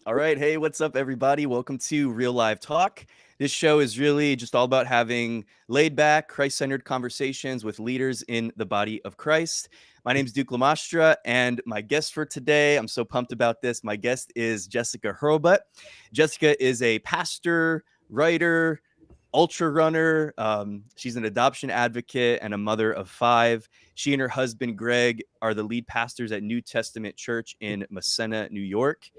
All right. Hey, what's up, everybody? Welcome to Real Live Talk. This show is really just all about having laid back, Christ centered conversations with leaders in the body of Christ. My name is Duke Lamastra, and my guest for today, I'm so pumped about this. My guest is Jessica Hurlbut. Jessica is a pastor, writer, ultra runner. She's an adoption advocate and a mother of 5. She and her husband, Greg, are the lead pastors at New Testament Church in Massena, New York.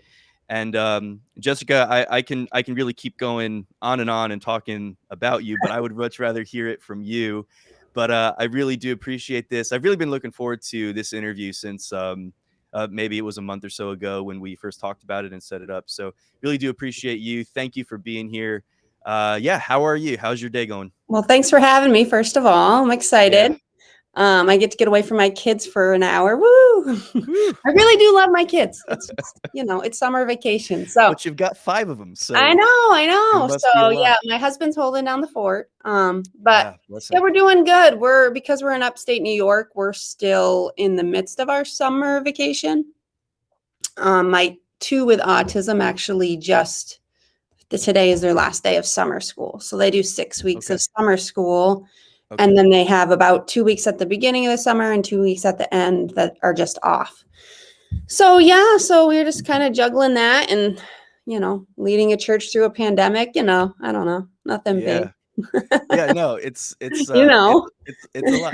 And Jessica, I can really keep going on and talking about you, but I would much rather hear it from you. But I really do appreciate this. I've really been looking forward to this interview since maybe it was a month or so ago when we first talked about it and set it up. So really do appreciate you. Thank you for being here. How are you? How's your day going? Well, thanks for having me. First of all, I'm excited. Yeah. I get to get away from my kids for an hour. Woo! I really do love my kids. It's just, it's summer vacation. So But you've got 5 of them. So I know. must be a So lot. yeah, my husband's holding down the fort. But bless yeah, him. we're doing good. Because we're in upstate New York, we're still in the midst of our summer vacation. My 2 with autism actually today is their last day of summer school. So they do 6 weeks of summer school. Okay. And then they have about 2 weeks at the beginning of the summer and 2 weeks at the end that are just off. So we're just kind of juggling that and, leading a church through a pandemic, I don't know, nothing big. Yeah, no, it's it's a lot.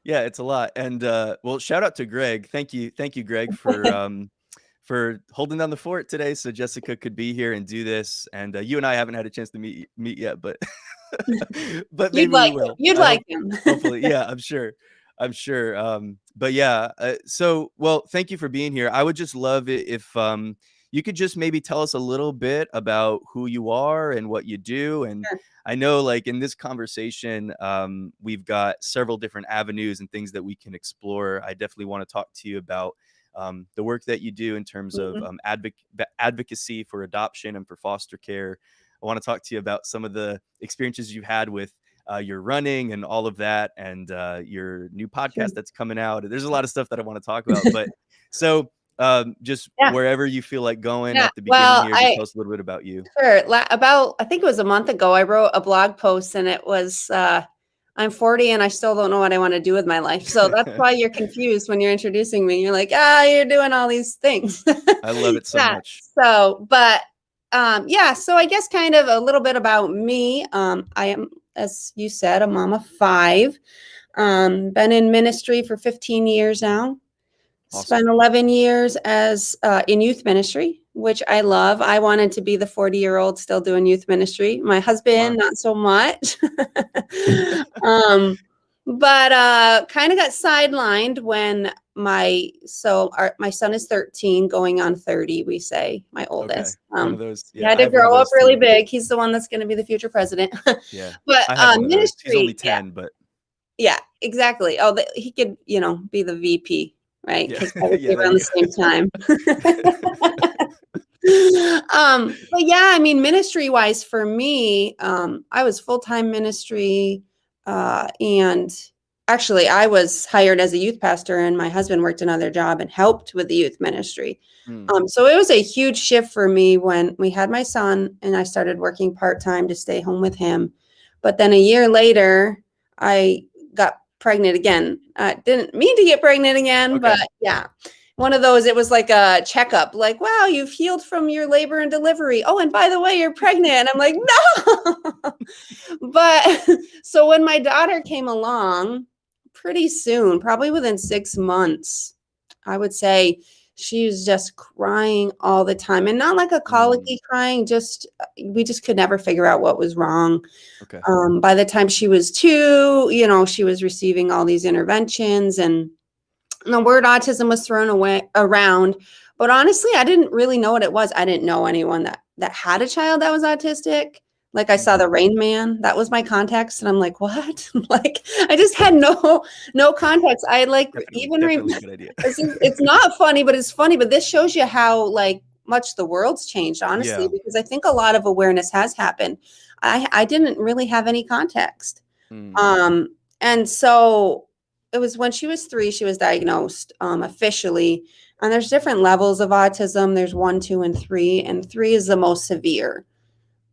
Yeah, it's a lot. And well, shout out to Greg. Thank you, Greg, for holding down the fort today so Jessica could be here and do this. And you and I haven't had a chance to meet yet, but but maybe we will. You'd like him. Hopefully. Yeah, I'm sure. But yeah, well, thank you for being here. I would just love it if you could just maybe tell us a little bit about who you are and what you do. And sure. I know, like, in this conversation, we've got several different avenues and things that we can explore. I definitely want to talk to you about the work that you do in terms of advocacy for adoption and for foster care. I want to talk to you about some of the experiences you've had with your running and all of that, and your new podcast that's coming out. There's a lot of stuff that I want to talk about, but so wherever you feel like going at the beginning here, just tell us a little bit about you. Sure. I think it was a month ago, I wrote a blog post, and it was, I'm 40 and I still don't know what I want to do with my life. So that's why you're confused when you're introducing me. You're like, you're doing all these things. I love it so much. So, but so I guess kind of a little bit about me. I am, as you said, a mom of 5. Been in ministry for 15 years now. Awesome. Spent 11 years as in youth ministry, which I love. I wanted to be the 40-year-old still doing youth ministry. My husband, not so much. But kind of got sidelined when my son is 13 going on 30, we say, my oldest. One of those, he had to grow up really big. He's the one that's going to be the future president. Yeah. But ministry, he's only 10, but yeah, exactly. Oh, he could, be the VP, right? Because around the same time. But yeah, I mean, ministry wise for me, I was full-time ministry, and actually I was hired as a youth pastor, and my husband worked another job and helped with the youth ministry. So it was a huge shift for me when we had my son and I started working part-time to stay home with him. But then a year later, I got pregnant again. Didn't mean to get pregnant again, but yeah. One of those, it was like a checkup, like, wow, you've healed from your labor and delivery. Oh, and by the way, you're pregnant. And I'm like, no. But so when my daughter came along pretty soon, probably within 6 months, I would say she was just crying all the time, and not like a colicky crying, we just could never figure out what was wrong. By the time she was 2, she was receiving all these interventions, and the word autism was thrown around, but honestly, I didn't really know what it was. I didn't know anyone that had a child that was autistic. Like, I saw the Rain Man, that was my context, and I'm like, what? Like, I just had no context. I like it's not funny, but it's funny. But this shows you how much the world's changed, honestly, because I think a lot of awareness has happened. I didn't really have any context, and so it was when she was 3, she was diagnosed officially. And there's different levels of autism. There's 1, 2, and 3, and 3 is the most severe.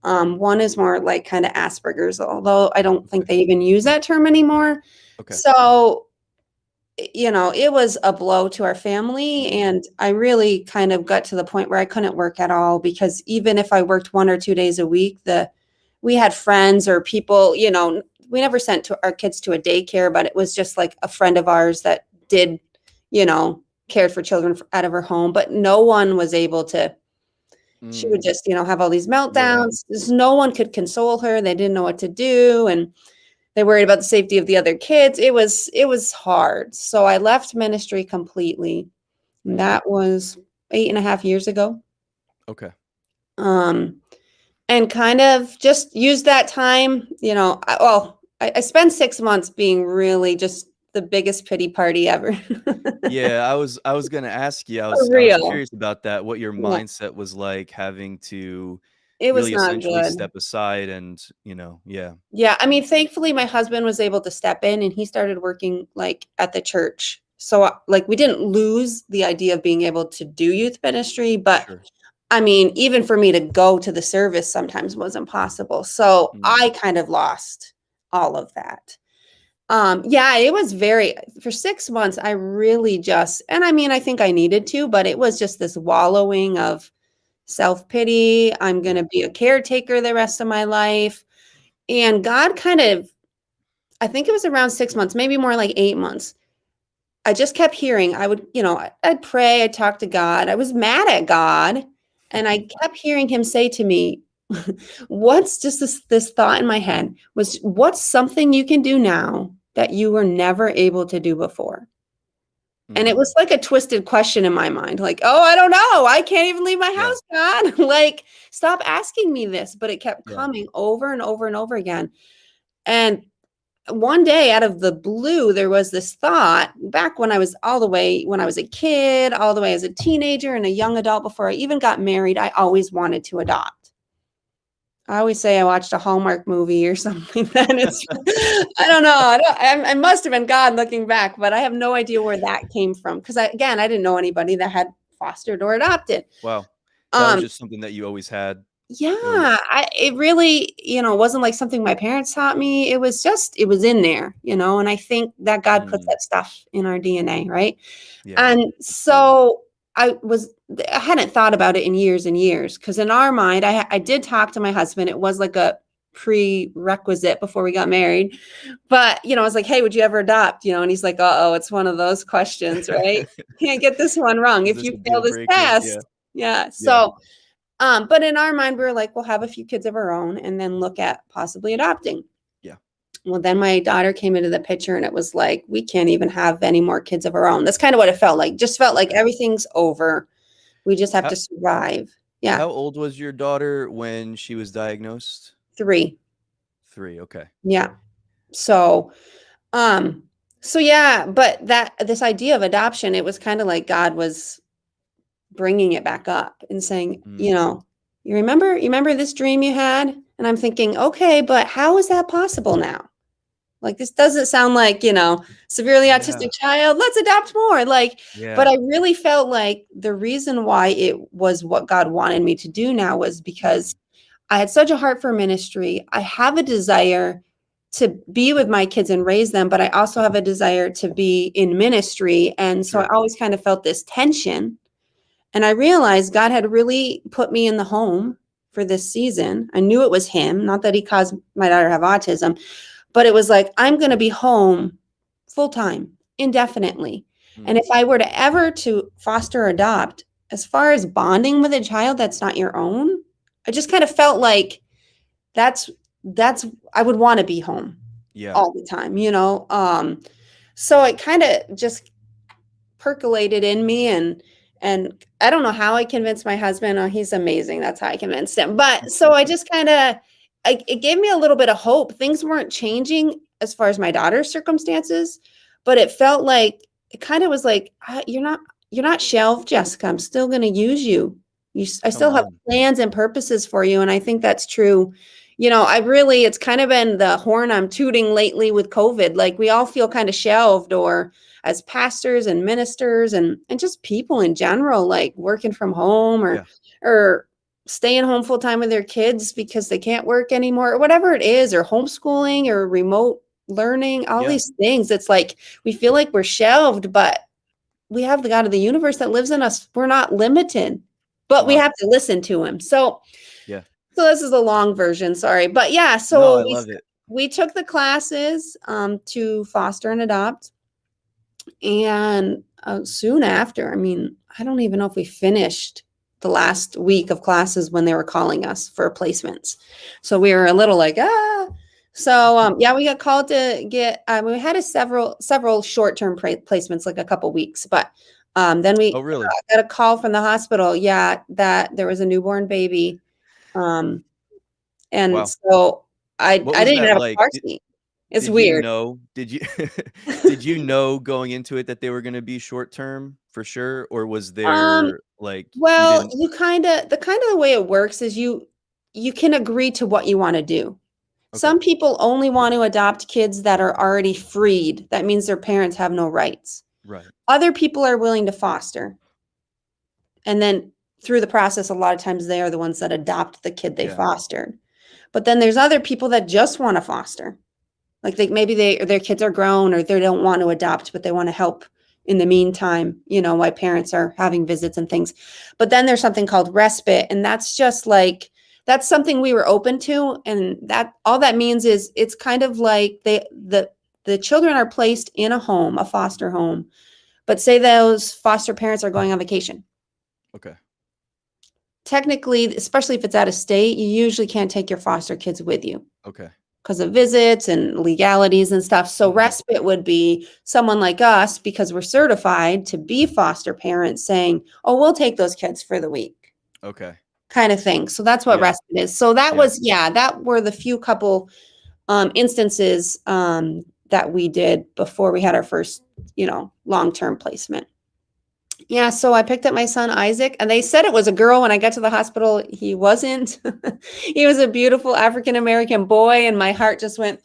1 is more like kind of Asperger's, although I don't think they even use that term anymore. Okay. So, it was a blow to our family. And I really kind of got to the point where I couldn't work at all, because even if I worked 1 or 2 days a week, we had friends or people, we never sent our kids to a daycare, but it was just like a friend of ours that did, cared for children out of her home, but no one was able to. She would just, have all these meltdowns. No one could console her. They didn't know what to do. And they worried about the safety of the other kids. It was hard. So I left ministry completely. And that was 8.5 years ago. Okay. And kind of just used that time, I spent 6 months being really just the biggest pity party ever. Yeah, I was gonna ask you. I For was real. curious about that. What your Yeah. mindset was like, having to It was really not essentially good. step aside, and yeah. Yeah, I mean, thankfully, my husband was able to step in, and he started working like at the church. So, like, we didn't lose the idea of being able to do youth ministry, but Sure. I mean, even for me to go to the service sometimes was impossible. So I kind of lost all of that. Yeah, it was for 6 months, I really and I mean, I think I needed to, but it was just this wallowing of self-pity. I'm going to be a caretaker the rest of my life. And God I think it was around 6 months, maybe more like 8 months. I just kept hearing, I'd pray, I'd talk to God. I was mad at God. And I kept hearing him say to me, what's just this thought in my head was, what's something you can do now that you were never able to do before? And it was like a twisted question in my mind, like, oh, I don't know. I can't even leave my house, God. Like, stop asking me this. But it kept coming over and over and over again. And one day out of the blue, there was this thought back when I was a kid, all the way as a teenager and a young adult, before I even got married, I always wanted to adopt. I always say I watched a Hallmark movie or something. I don't know. I must have been God looking back, but I have no idea where that came from. Because I didn't know anybody that had fostered or adopted. Wow. That was just something that you always had. Yeah, it really, wasn't like something my parents taught me. It was in there, and I think that God puts that stuff in our DNA, right? Yeah. And so I hadn't thought about it in years and years, because in our mind, I did talk to my husband. It was like a prerequisite before we got married. But, I was like, hey, would you ever adopt? And he's like, uh-oh, it's one of those questions, right? Can't get this one wrong. Is If this you a fail deal this breaker? test. Yeah. Yeah. So but in our mind, we were like, we'll have a few kids of our own and then look at possibly adopting. Yeah. Well, then my daughter came into the picture, and it was like, we can't even have any more kids of our own. That's kind of what it felt like. Just felt like everything's over. We just have to survive. Yeah. How old was your daughter when she was diagnosed? 3. 3. Okay. Yeah. So yeah, but this idea of adoption, it was kind of like God was bringing it back up and saying, you remember this dream you had? And I'm thinking, okay, but how is that possible now? Like, this doesn't sound like, severely autistic child, let's adopt more. Like, but I really felt like the reason why it was what God wanted me to do now was because I had such a heart for ministry. I have a desire to be with my kids and raise them, but I also have a desire to be in ministry. And so I always kind of felt this tension. And I realized God had really put me in the home for this season. I knew it was him, not that he caused my daughter to have autism, but it was like, I'm going to be home full time, indefinitely. And if I were to ever to foster or adopt, as far as bonding with a child that's not your own, I just kind of felt like that's I would want to be home all the time, so it kind of just percolated in me, and I don't know how I convinced my husband. Oh, he's amazing. That's how I convinced him. But so I just kind of, it gave me a little bit of hope. Things weren't changing as far as my daughter's circumstances, but it felt like, it kind of was like, you're not shelved, Jessica. I'm still going to use you. I still have plans and purposes for you. And I think that's true, it's kind of been the horn I'm tooting lately with COVID. Like we all feel kind of shelved, or as pastors and ministers and just people in general, like working from home Yeah. or staying home full time with their kids because they can't work anymore or whatever it is, or homeschooling or remote learning, all Yeah. these things. It's like we feel like we're shelved, but we have the God of the universe that lives in us. We're not limited, but we Wow. have to listen to him. So Yeah. this is a long version, sorry. But yeah, No, I so love it. we took the classes to foster and adopt. And soon after, I mean, I don't even know if we finished the last week of classes when they were calling us for placements. So we were a little like, ah. So yeah, we got called to get, we had several short-term placements, like a couple weeks, but then Oh, we really? got a call from the hospital, yeah, that there was a newborn baby. Um, and Wow. so I What was didn't even that have a like? car seat. It's Did you weird. know? Did you did you know going into it that they were going to be short term for sure, or was Um, there like you Well, didn't? you the way it works is you can agree to what you want to do. Okay. Some people only want to adopt kids that are already freed. That means their parents have no rights. Right. Other people are willing to foster. And then through the process, a lot of times they are the ones that adopt the kid they Yeah. fostered. But then there's other people that just want to foster. Like maybe their kids are grown or they don't want to adopt, but they want to help in the meantime, while parents are having visits and things. But then there's something called respite, and that's just like that's something we were open to, and that all that means is it's kind of like the children are placed in a home, a foster home, but say those foster parents are going on vacation. Okay. Technically, especially if it's out of state, you usually can't take your foster kids with you Okay. because of visits and legalities and stuff. So Mhm. respite would be someone like us, because we're certified to be foster parents, saying, oh, we'll take those kids for the week, Okay. kind of thing. So that's what Yeah. respite is. So that Yeah. was, that were the few couple instances that we did before we had our first, long-term placement. Yeah, so I picked up my son Isaac, and they said it was a girl. When I got to the hospital, he wasn't. He was a beautiful African American boy, and my heart just went,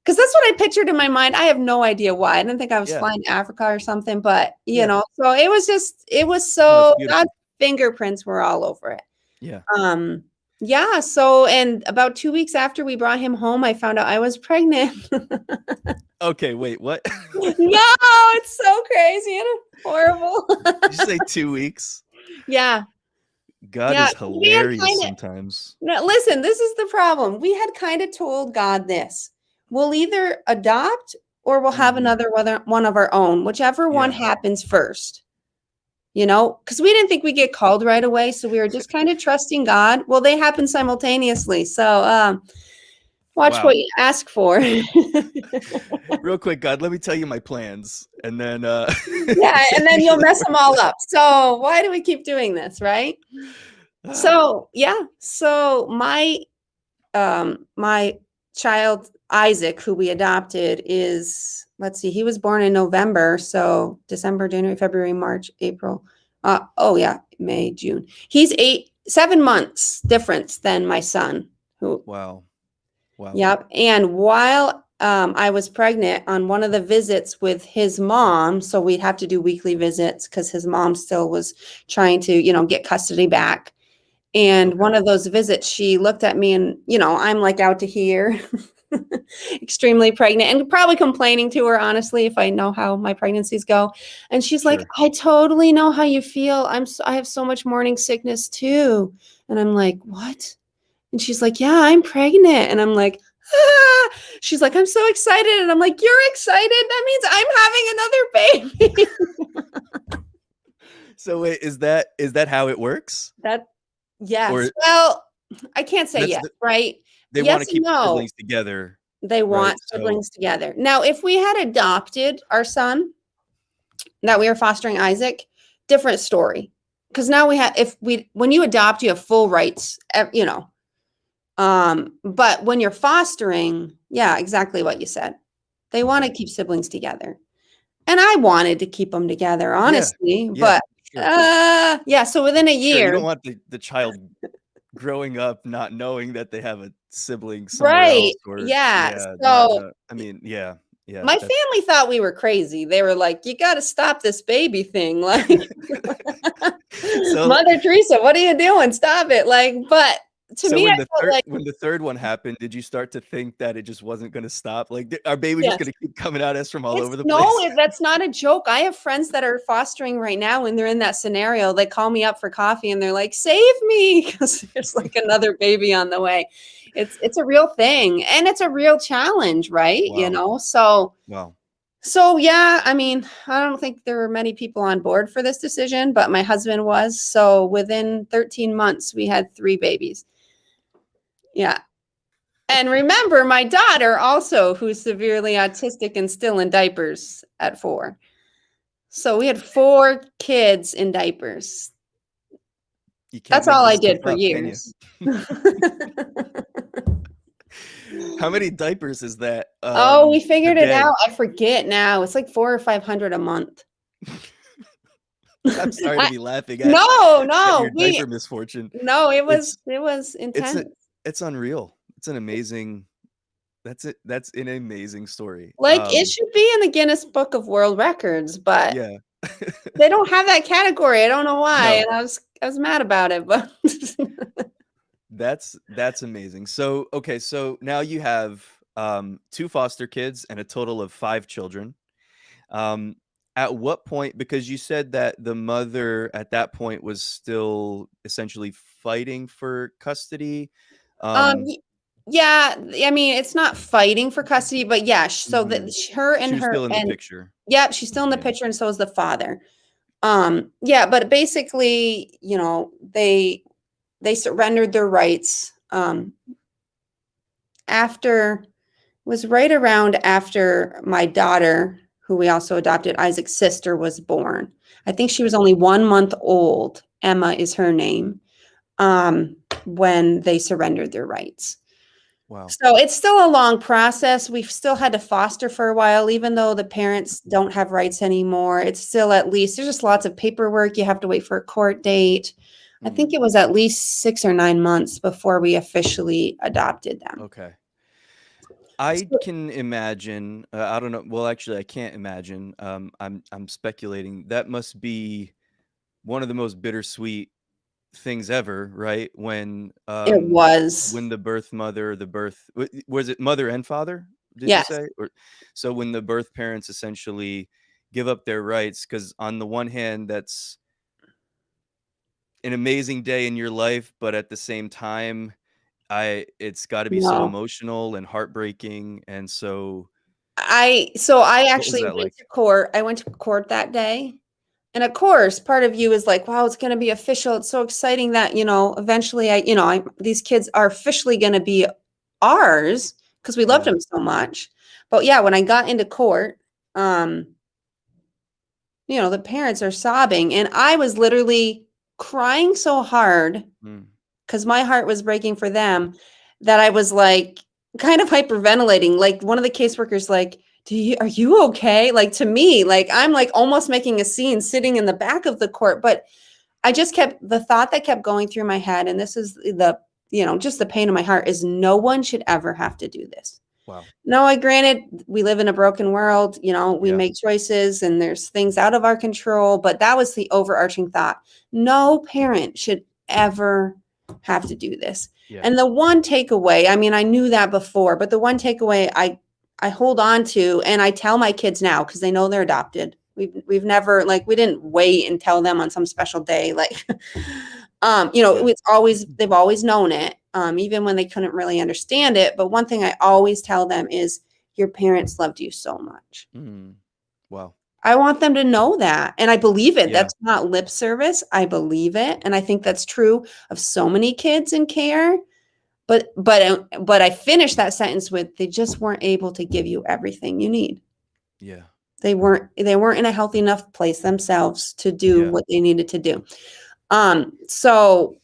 because that's what I pictured in my mind. I have no idea why. I didn't think I was Yeah. flying to Africa or something, but Yeah. so it was No, it's so God's beautiful. fingerprints were all over it. Yeah. Yeah, so and about 2 weeks after we brought him home, I found out I was pregnant. Okay, wait, what? No, it's so crazy and horrible. Did you say 2 weeks? Yeah. God Yeah. is hilarious sometimes. No, listen, this is the problem. We had kind of told God this. We'll either adopt or we'll have Mhm. another one of our own, whichever one Yeah. happens first. Because we didn't think we'd get called right away. So we were just kind of trusting God. Well, they happen simultaneously. So watch Wow. what you ask for. Real quick, God, let me tell you my plans, and then Yeah, and then you'll usually mess them works all out. up. So why do we keep doing this, right? So yeah, so my child Isaac, who we adopted, is, let's see, he was born in November, so December, January, February, March, April. Oh yeah, May, June. He's 7 months difference than my son. Who? Wow. Wow. Yep. And while I was pregnant, on one of the visits with his mom, so we'd have to do weekly visits because his mom still was trying to, get custody back. And Okay. one of those visits, she looked at me and, I'm like out to here, extremely pregnant and probably complaining to her, honestly, if I know how my pregnancies go. And she's like, Sure. I totally know how you feel. I have so much morning sickness too. And I'm like, what? And she's like, yeah, I'm pregnant. And I'm like, ah. She's like, I'm so excited. And I'm like, you're excited? That means I'm having another baby. So wait, is that how it works? Yes. Or Well, I can't say that's yes, right? they wanna Yes and keep the no. siblings together, They right? want So siblings together. Now, if we had adopted our son that we are fostering, Isaac, different story. Because now when you adopt, you have full rights, but when you're fostering, yeah, exactly what you said. They want okay. to keep siblings together. And I wanted to keep them together, Yeah. honestly, Yeah, but sure. yeah, so within a Sure, you year, don't want the child growing up not knowing that they have a sibling somewhere Right. else, or Yeah. yeah, So not I mean, yeah, my that's family thought we were crazy. They were like, "You got to stop this baby thing." Like, so Mother Teresa, what are you doing? Stop it. Like, but to so me, I felt like, when the third one happened, did you start to think that it just wasn't gonna stop? Like, our baby just yes. gonna keep coming at us from all It's over the no, place? that's not a joke. I have friends that are fostering right now, and they're in that scenario. They call me up for coffee, and they're like, "Save me," because there's like another baby on the way. It's a real thing, and it's a real challenge, right? Wow. Wow. So yeah, I mean, I don't think there were many people on board for this decision, but my husband was. So within 13 months, we had 3 babies. Yeah. And remember, my daughter also, who's severely autistic and still in diapers at 4. So we had 4 kids in diapers. You can't That's make all I this stuff did for up, can you? years. How many diapers is that, Oh, we a figured it day? out. I forget now. It's like 400 or 500 a month. I'm sorry to be laughing at No, your diaper misfortune. no, It's it was it's a intense. it's unreal. It's an amazing that's an amazing story. Like, it should be in the Guinness Book of World Records, but Yeah. they don't have that category. I don't know why, No, and I was mad about it, but that's amazing. So, okay, so now you have, 2 foster kids and a total of 5 children. Um, at what point, because you said that the mother at that point was still essentially fighting for custody. y yeah, I mean, it's not fighting for custody, but yeah, so that Mhm. her She and was her still in the and picture. yep, she's still in the Yeah. picture, and so is the father. Yeah, but basically, they surrendered their rights, after was right around after my daughter, who we also adopted, Isaac's sister, was born. I think she Okay. was only 1 month old. Emma is her name, when they surrendered their rights. Wow. So it's still a long process. We've still had to foster for a while, even though the parents don't have rights anymore. It's still at least, there's just lots of paperwork. You have to wait for a court date. I think Mm, it was at least 6 or 9 months before we officially adopted them. okay. I So can imagine, I don't know, well, actually, I can't imagine, I'm speculating. That must be one of the most bittersweet things ever, right? it was. When the birth mother, was it mother and father, did you Yes. say? Or so when the birth parents essentially give up their rights, because on the one hand, that's an amazing day in your life, but at the same time, it's gotta be so No. emotional and heartbreaking, and so I what was actually that went like? to court. I went to court that day. And of course, part of you is like, wow, it's going to be official. It's so exciting that, eventually these kids are officially going to be ours because we loved Yeah. them so much. But yeah, when I got into court, um, the parents are sobbing and I was literally crying so hard Mm. because my heart was breaking for them that I was like kind of hyperventilating. Like one of the caseworkers, like, are you okay? Like to me, like I'm like almost making a scene sitting in the back of the court. But I just kept the thought that kept going through my head, and this is just the pain in my heart is no one should ever have to do this. Wow. No, I granted we live in a broken world, we Yeah. make choices and there's things out of our control, but that was the overarching thought. No parent should ever have to do this. Yeah. And the one takeaway, I mean, I knew that before, but the one takeaway I hold on to and I tell my kids now because they know they're adopted. We've never like we didn't wait and tell them on some special day like Yeah. it's always they've always known it, even when they couldn't really understand it. But one thing I always tell them is your parents loved you so much. Mm. Wow. I want them to know that. And I believe it. Yeah. That's not lip service. I believe it. And I think that's true of so many kids in care. But I finished that sentence with they just weren't able to give you everything you need. Yeah. They weren't in a healthy enough place themselves to do Yeah. what they needed to do. So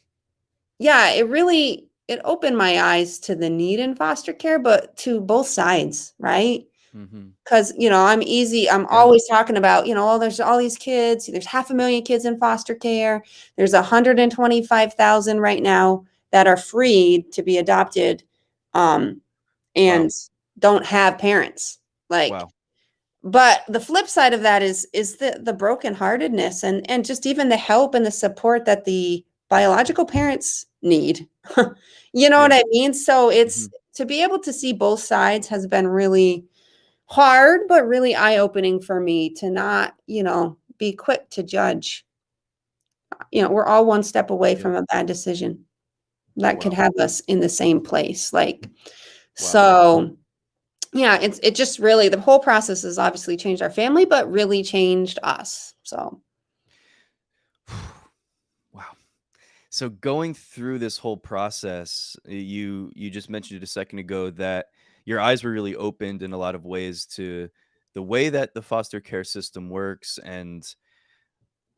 yeah, it opened my eyes to the need in foster care, but to both sides, right? Mhm. Because I'm Yeah. always talking about, oh, there's all these kids, there's 500,000 kids in foster care, there's 125,000 right now that are free to be adopted, and Wow. don't have parents. Like, Wow. but the flip side of that is the brokenheartedness and just even the help and the support that the biological parents need. You know what Yeah. I mean? So it's Mhm. to be able to see both sides has been really hard, but really eye-opening for me to not, be quick to judge. We're all one step away Yeah. from a bad decision that could Wow. have us in the same place. Like, Wow. so yeah, it just really, the whole process has obviously changed our family, but really changed us. So Wow. So going through this whole process, you just mentioned it a second ago that your eyes were really opened in a lot of ways to the way that the foster care system works. And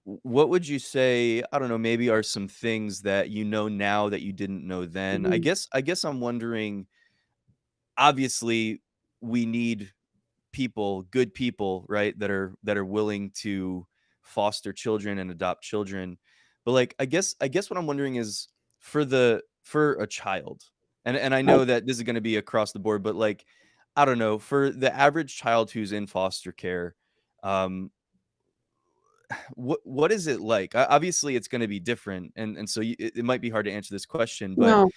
what would you say, I don't know, maybe are some things that you know now that you didn't know then? I mhm, guess I guess I'm wondering, obviously we need people, good people, right, that are willing to foster children and adopt children. But like I guess what I'm wondering is for a child. And I right. know that this is going to be across the board, but like I don't know, for the average child who's in foster care, um what is it like? Obviously it's going to be different, and so it might be hard to answer this question, but No,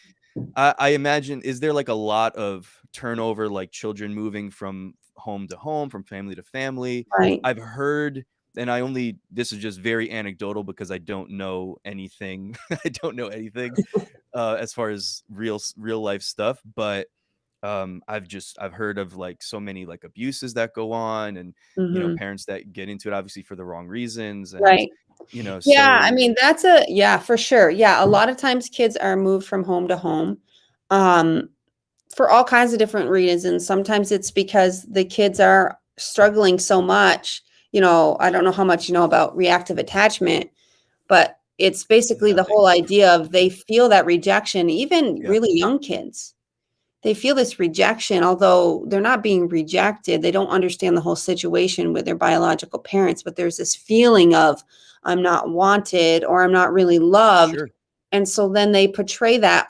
I imagine, is there like a lot of turnover, like children moving from home to home, from family to family? right. I've heard, and this is just very anecdotal because I don't know anything. I don't know anything as far as real life stuff, but I've heard of like so many like abuses that go on, and Mhm, parents that get into it obviously for the wrong reasons, and right. Yeah, I so mean, yeah, for sure. Yeah, a lot of times kids are moved from home to home, um, for all kinds of different reasons. Sometimes it's because the kids are struggling so much. I don't know how much you know about reactive attachment, but it's basically the nothing. whole idea of they feel that rejection, even Yeah. really young kids. They feel this rejection, although they're not being rejected. They don't understand the whole situation with their biological parents, but there's this feeling of, I'm not wanted or I'm not really loved. Sure. And so then they portray that,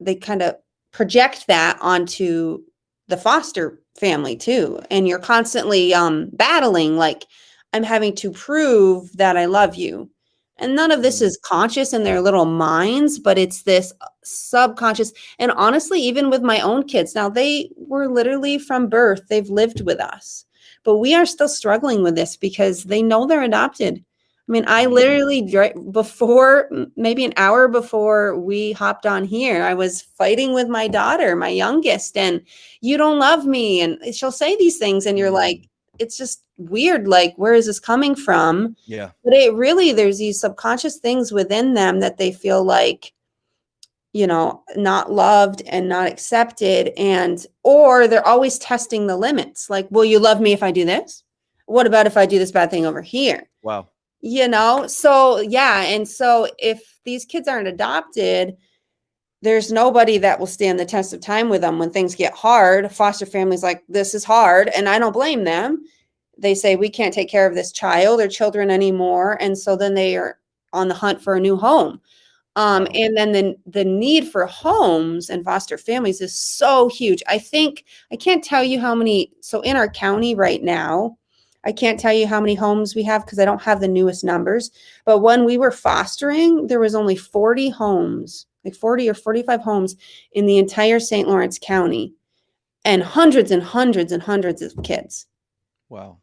they kind of project that onto the foster family too. And you're constantly battling, like, I'm having to prove that I love you. And none of this Mm, is conscious in their little minds, but it's this subconscious. And honestly, even with my own kids, now they were literally from birth, they've lived with us, but we are still struggling with this because they know they're adopted. I mean, I mm, literally, before, maybe an hour before we hopped on here, I was fighting with my daughter, my youngest, and you don't love me. And she'll say these things, and you're like, mm. it's just weird. Like, where is this coming from? Yeah. But it really, there's these subconscious things within them that they feel like, not loved and not accepted. Or they're always testing the limits. Like, will you love me if I do this? What about if I do this bad thing over here? Wow. So yeah, and so if these kids aren't adopted, there's nobody that will stand the test of time with them when things get hard. Foster families like, this is hard, and I don't blame them. They say, we can't take care of this child or children anymore, and so then they are on the hunt for a new home. Wow. And then the need for homes and foster families is so huge. I think I can't tell you how many. So in our county right now, I can't tell you how many homes we have because I don't have the newest numbers. But when we were fostering, there was only 40 homes, like 40 or 45 homes in the entire St. Lawrence County, and hundreds and hundreds and hundreds of kids. Wow.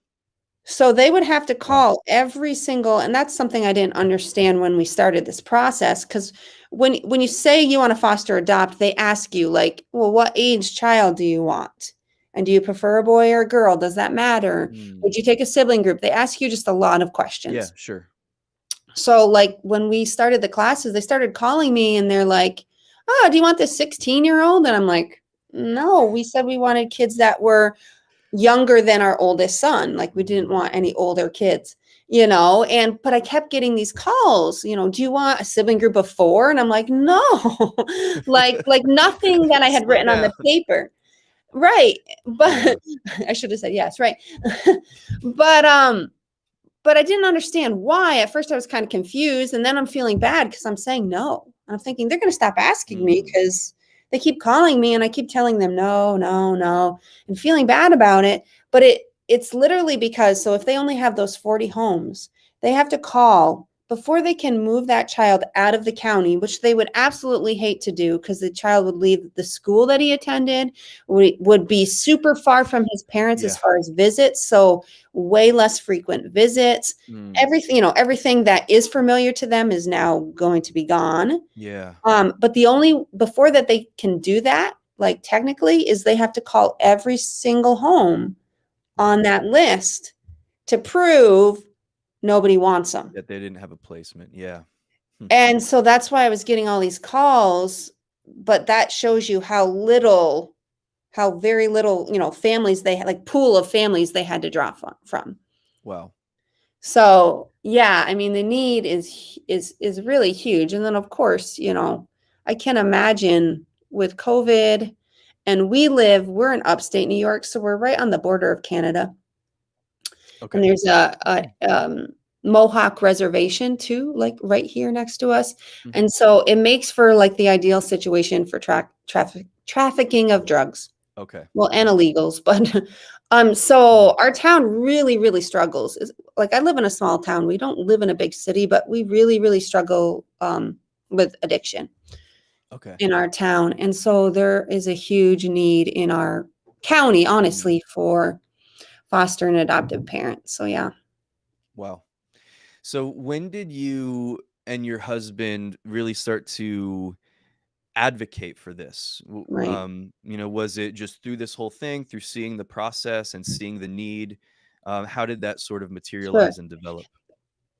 So they would have to Wow. call every single, and that's something I didn't understand when we started this process. Because when you say you want to foster adopt, they ask you like, well, what age child do you want? And do you prefer a boy or a girl? Does that matter? Mm. Would you take a sibling group? They ask you just a lot of Yeah, questions. sure. So like when we started the classes, they started calling me and they're like, oh, do you want this 16-year-old? And I'm like, no, we said we wanted kids that were younger than our oldest son. Like we didn't Mhm. want any older kids, but I kept getting these calls, do you want a sibling group of 4? And I'm like, no, like nothing that I had Slow written on down. the paper. Right. Yeah. But I should have said yes. Right. but, um, but I didn't understand why. At first I was kind of confused, and then I'm feeling bad because I'm saying no. And I'm thinking they're going to stop asking me Mm. because they keep calling me and I keep telling them no, no, no, and feeling bad about it. But it's literally because, so if they only have those 40 homes, they have to call before they can move that child out of the county, which they would absolutely hate to do because the child would leave the school that he attended, would be super far from his parents as Yeah. far as visits. So way less frequent visits. Mm. Everything, everything that is familiar to them is now going to be gone. Yeah. But the only before that they can do that, like technically, is they have to call every single home on Wow. that list to prove nobody wants them. That they didn't have a placement. Yeah. Hmm. And so that's why I was getting all these calls, but that shows you how very little, families they had, like pool of families they had to draw from. Wow. So yeah, I mean the need is really huge. And then of course, I can imagine with COVID, and we're in upstate New York, so we're right on the border of Canada. And Okay. there's a Mohawk reservation too, like right here next to us. Mhm. And so it makes for like the ideal situation for trafficking of drugs. Okay. Well, and Mhm. illegals, but Mhm. so our town really, really struggles. Like I live in a small town. We don't live in a big city, but we really, really struggle with addiction Okay. in our town. And so there is a huge need in our county, Mm. honestly, for foster and adoptive parents. So yeah, Wow. So when did you and your husband really start to advocate for this? right. Was it just through this whole thing, through seeing the process and seeing the need? How did that sort of Sure. materialize and develop?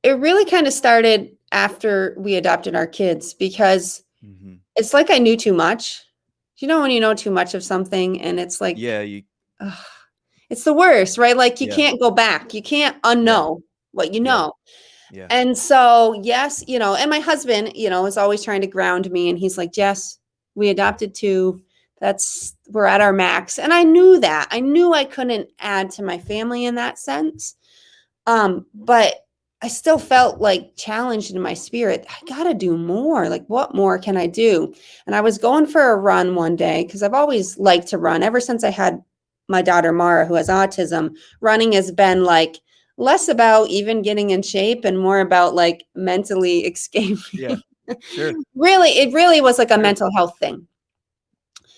It really kind of started after we adopted our kids because Mhm. it's like I knew too much. When you know too much of something and it's like, Yeah, you ugh, it's the worst, right? Like you yeah, can't go back. You can't yeah, unknow what you yeah, know. yeah. And so, yes, and my husband, is always trying to ground me. And he's like, Jess, we adopted two. We're at our max. And I knew that. I knew I couldn't add to my family in that sense. But I still felt like challenged in my spirit. I got to do more. Like, what more can I do? And I was going for a run one day because I've always liked to run ever since I had my daughter, Mara, who has autism. Running has been like less about even getting in shape and more about like mentally Yeah. escaping. Sure, Really, it really was like a sure. mental health thing.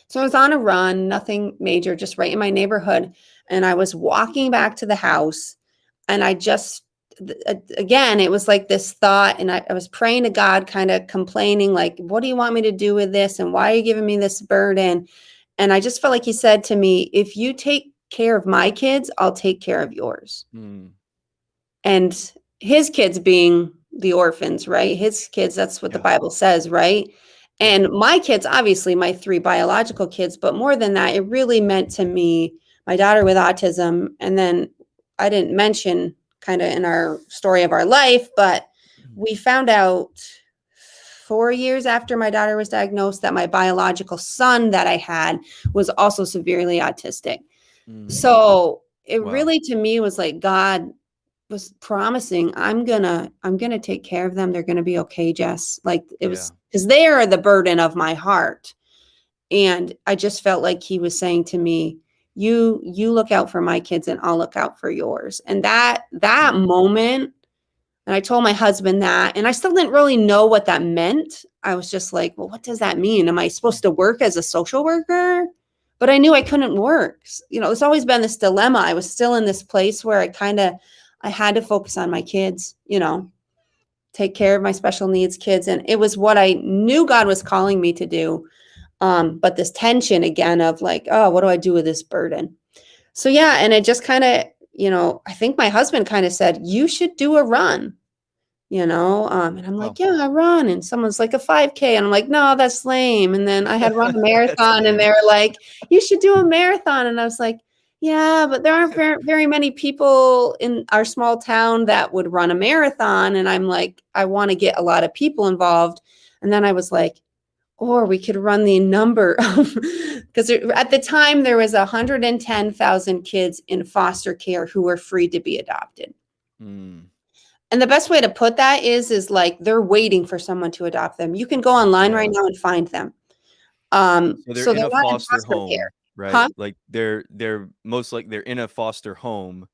So I was on a run, nothing major, just right in my neighborhood. And I was walking back to the house and I just, again, it was like this thought. And I was praying to God, kind of complaining, like, what do you want me to do with this? And why are you giving me this burden? And I just felt like he said to me, if you take care of my kids, I'll take care of yours. Mm. And his kids being the orphans, right? His kids, that's what the Yeah, Bible says, right? yeah. And my kids, obviously, my three biological kids, but more than that, it really meant to me my daughter with autism. And then I didn't mention kind of in our story of our life, but Mm. we found out 4 years after my daughter was diagnosed that my biological son that I had was also severely autistic. Mm. So it Wow. really to me was like God was promising, I'm gonna take care of them. They're gonna be okay, Jess. Like it Yeah. was because they are the burden of my heart. And I just felt like he was saying to me, you look out for my kids and I'll look out for yours. And that Mm. moment, and I told my husband that, and I still didn't really know what that meant. I was just like, well, what does that mean? Am I supposed to work as a social worker? But I knew I couldn't work. It's always been this dilemma. I was still in this place where I had to focus on my kids, take care of my special needs kids. And it was what I knew God was calling me to do. But this tension again of like, oh, what do I do with this burden? So yeah, and it just kind of, I think my husband kind of said, you should do a run. And I'm Wow. like, yeah, I run. And someone's like a 5K. And I'm like, no, that's lame. And then I had run a That's marathon and lame. they were like, you should do a marathon. And I was like, yeah, but there aren't very, very many people in our small town that would run a marathon. And I'm like, I want to get a lot of people involved. And then I was like, or we could run the number of, because at the time there was 110,000 kids in foster care who were free to be adopted. Mm. And the best way to put that is like they're waiting for someone to adopt them. You can go online right Yeah. now and find them. So they're So in they're a not in foster foster care. home, right? Huh? Like they're most like they're in a foster home,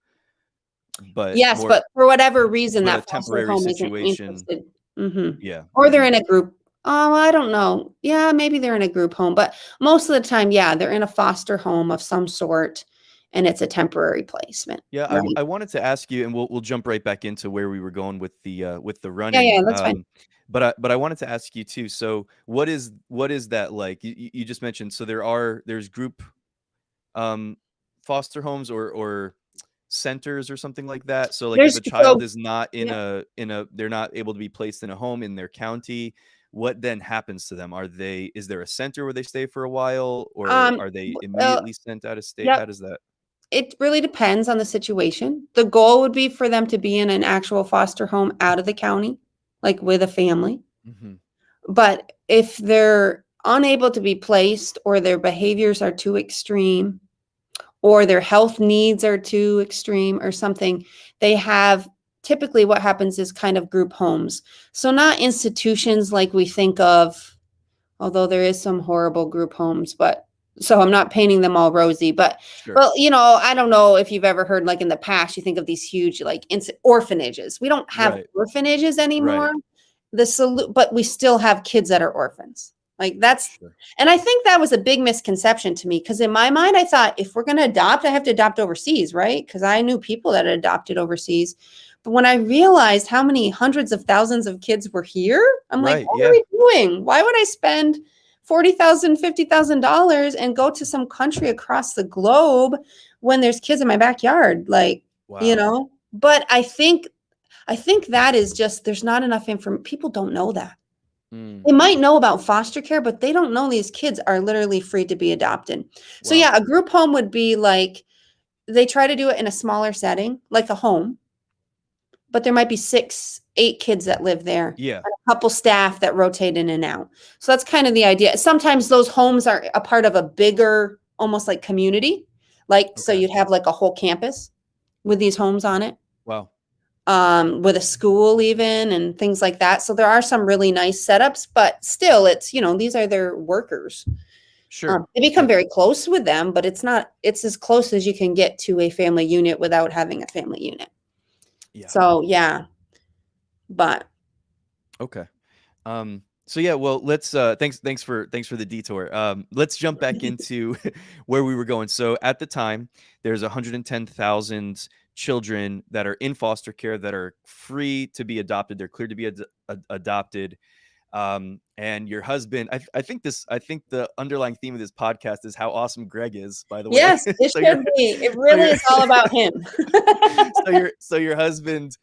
but Yes, more but for whatever reason, but a that foster temporary home isn't situation. interested. Mhm. Yeah. Or they're Mhm. in a group. Oh, I don't know. Yeah, maybe they're in a group home, but most of the time, yeah, they're in a foster home of some sort, and it's a temporary placement, Yeah, right? I wanted to ask you, and we'll jump right back into where we were going with the Yeah, running. yeah, that's fine. But I wanted to ask you too. So what is that like? You just mentioned so there's group um foster homes or centers or something like that. So like if There's a child so is not yeah. in a they're not able to be placed in a home in their county, what then happens to them? Are they is there a center where they stay for a while or Um, are they w immediately sent out of state? yep. How does that? It really depends on the situation. The goal would be for them to be in an actual foster home out of the county, like with a family. Mhm. But if they're unable to be placed or their behaviors are too extreme or their health needs are too extreme or something, they have typically what happens is kind of group homes. So not institutions like we think of, although there is some horrible group homes, but so I'm not painting them all rosy, but Sure. well, I don't know if you've ever heard like in the past, you think of these huge like orphanages. We don't have Right. orphanages Right. anymore. But we still have kids that are orphans. Like that's, Sure. and I think that was a big misconception to me because in my mind, I thought if we're going to adopt, I have to adopt overseas, right? Because I knew people that had adopted overseas. But when I realized how many hundreds of thousands of kids were here, I'm like, Right. what are Yeah. we doing? Why would I spend $40,000, $50,000 and go to some country across the globe when there's kids in my backyard? Like, Wow. but I think that is just there's not enough information. People don't know that. Mm. They might know about foster care, but they don't know these kids are literally free to be adopted. So Wow. yeah, a group home would be like they try to do it in a smaller setting, like a home, but there might be 6, 8 kids that live there, Yeah. and a couple staff that rotate in and out. So that's kind of the idea. Sometimes those homes are a part of a bigger, almost like community. Like so Okay. you'd have like a whole campus with these homes on it. Wow. With a school even and things like that. So there are some really nice setups, but still it's, these are their workers. Sure. They become very close with them, but it's as close as you can get to a family unit without having a family unit. Yeah. So yeah, but Okay. So yeah, well, let's thanks for the detour. Let's jump back into where we were going. So at the time, there's 110,000 children that are in foster care that are free to be adopted. They're cleared to be adopted. And your husband, I think the underlying theme of this podcast is how awesome Greg is, by the way. yes, it so your should be. It so really your is all about him. so your husband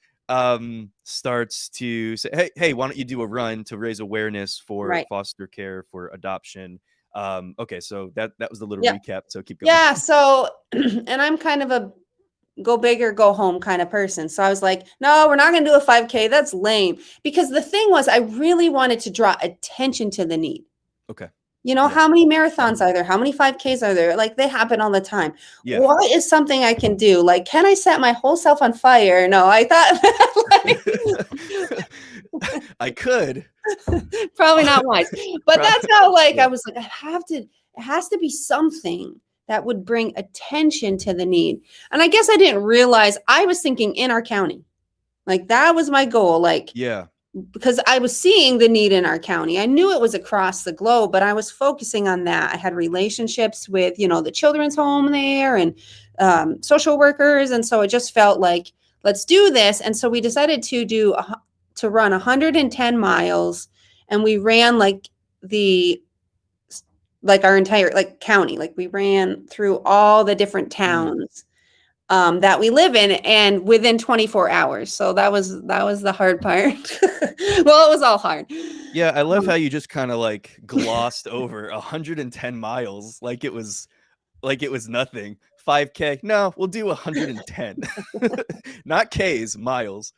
starts to say, hey, why don't you do a run to raise awareness for Right. foster care, for adoption? Okay, so that was the little Yeah. recap, so keep going. Yeah. So, and I'm kind of a go big or go home kind of person. So I was like, no, we're not going to do a 5K. That's lame. Because the thing was, I really wanted to draw attention to the need. Okay. How many marathons are there? How many 5Ks are there? Like they happen all the time. Yeah. What is something I can do? Like, can I set my whole self on fire? No, I thought I could. probably not wise. But that's how Yeah. I was like, it has to be something that would bring attention to the need. And I guess I didn't realize I was thinking in our county. Like that was my goal. Like, Yeah. because I was seeing the need in our county. I knew it was across the globe, but I was focusing on that. I had relationships with, the children's home there and social workers. And so it just felt like, let's do this. And so we decided to run 110 miles and we ran our entire county. Like we ran through all the different towns that we live in and within 24 hours. So that was the hard part. Well, it was all hard. Yeah, I love how you just kind of like glossed over 110 miles like it was nothing. 5K. No, we'll do 110. Not Ks, miles.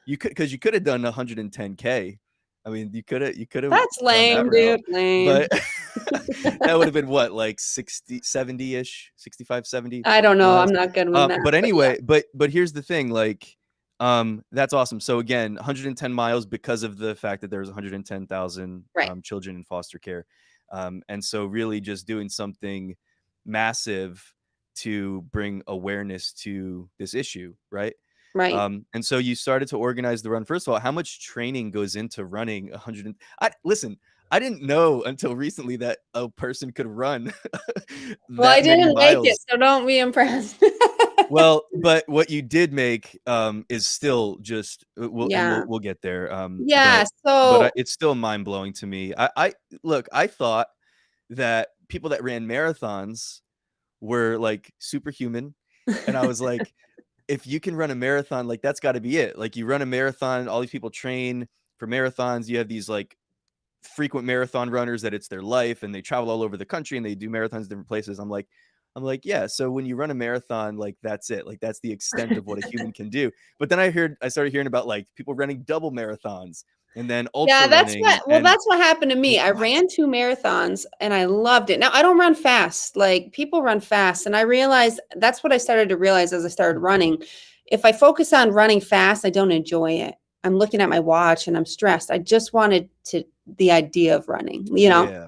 You could have done 110K. I mean, you could have That's gone that lame, route. dude. Lame. But that would have been what, like 60, 70-ish, 65, 70 I don't know. I'm miles. not good with math. But anyway, but here's the thing, like That's awesome. So again, 110 miles because of the fact that there's 110,000 Right. children in foster care. And so really just doing something massive to bring awareness to this issue, right? Right. And so you started to organize the run. First of all, how much training goes into running 100? Listen, I didn't know until recently that a person could run Well, I that many didn't make it, miles. so don't be impressed. Well, but what you did make is still just Yeah. we'll get there. Yeah. But So it's still mind blowing to me. I look, I thought that people that ran marathons were like superhuman, and I was like, if you can run a marathon, like that's got to be it. Like you run a marathon, all these people train for marathons. You have these like frequent marathon runners that it's their life and they travel all over the country and they do marathons different places. I'm like, yeah, so when you run a marathon, like that's it. Like that's the extent of what a human can do. But then I started hearing about like people running double marathons and then yeah, ultra running and that's what happened to me. like I what? ran 2 marathons and I loved it. Now I don't run fast. Like people run fast. And I realized that's what I started to realize as I started running. If I focus on running fast, I don't enjoy it. I'm looking at my watch and I'm stressed. I just wanted the idea of running, you know? Yeah.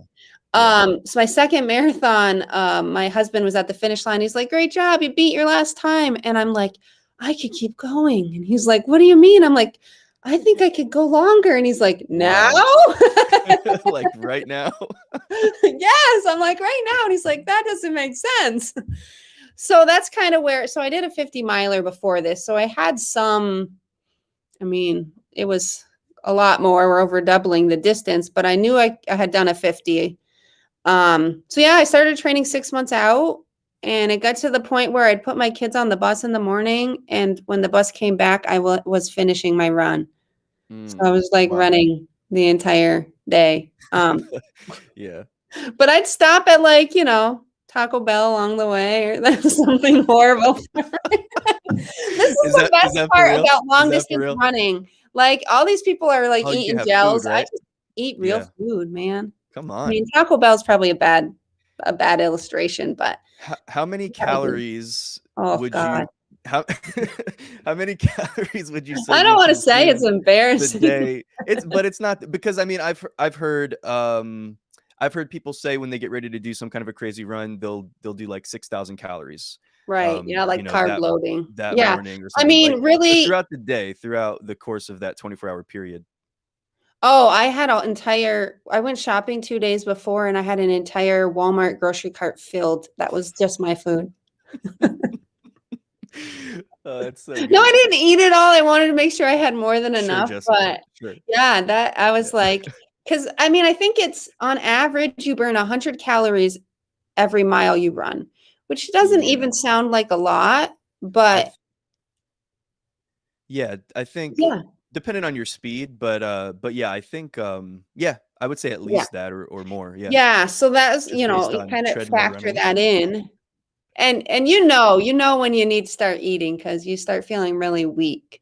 Yeah. So my second marathon, my husband was at the finish line. He's like, "Great job. You beat your last time." And I'm like, "I could keep going." And he's like, "What do you mean?" I'm like, "I think I could go longer." And he's like, "Now?" Wow. Like right now. Yes. I'm like, "Right now." And he's like, "That doesn't make sense." So that's kind of so I did a 50 miler before this. So I had I mean, it was a lot more. We're over doubling the distance, but I knew I had done a 50. So yeah, I started training 6 months out and it got to the point where I'd put my kids on the bus in the morning. And when the bus came back, I was finishing my run. So I was like Wow. running the entire day. Yeah. But I'd stop at like, Taco Bell along the way or something horrible. This is Is the best that for part real? about Is long that for distance real? running. Like all these people are like Oh, you can eating have food, gels. I right? just eat real Yeah. food, man. Come I mean, on. Taco Bell's probably a bad illustration, but How many gotta do. calories Oh would God. you how how many calories would you say I don't you want to say it's consume the embarrassing. day? It's not because I mean I've heard people say when they get ready to do some kind of a crazy run, they'll do like 6,000 calories. Right. Yeah, You like know, carb loading. that Yeah. morning or I something like mean, really, throughout the day, throughout the course of that 24-hour period. oh, I went shopping 2 days before and I had an entire Walmart grocery cart filled. That was just my food. Oh, that's so No, I good. didn't eat it all. I wanted to make sure I had more than Sure, enough, Jessica. but Sure. yeah, that I was Yeah. like, because I mean, I think it's on average you burn 100 calories every mile you run, which doesn't Yeah. even sound like a lot, but I think yeah, depending on your speed, but yeah, I think yeah, I would say at yeah, least that or more. Yeah. yeah. So that's, Just based you on kind of treadmill factor running. that in. And you know when you need to start eating because you start feeling really weak.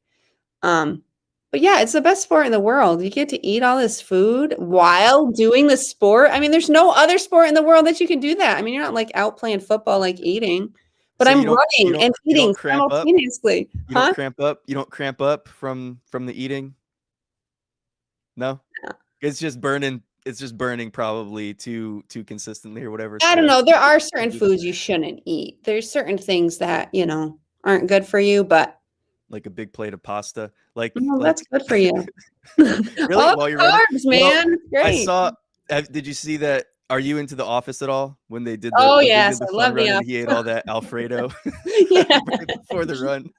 Um, but yeah, it's the best sport in the world. You get to eat all this food while doing the sport. I mean, there's no other sport in the world that you can do that. I mean, you're not like out playing football like eating, but So I'm running and you eating don't cramp up? simultaneously. You don't Huh? cramp up? You don't cramp up from the eating? No? It's just burning probably too consistently or whatever. I don't So know. There are certain foods you shouldn't eat. There's certain things that, aren't good for you, but like a big plate of pasta. no, Like that's good for you. really? All While the you're running? carbs, Well, man. It's I great. saw did you see that? Are you into The Office at all? Oh, When they yes. did the I fun love the run and he ate Office. all that Alfredo Yeah. right before the run.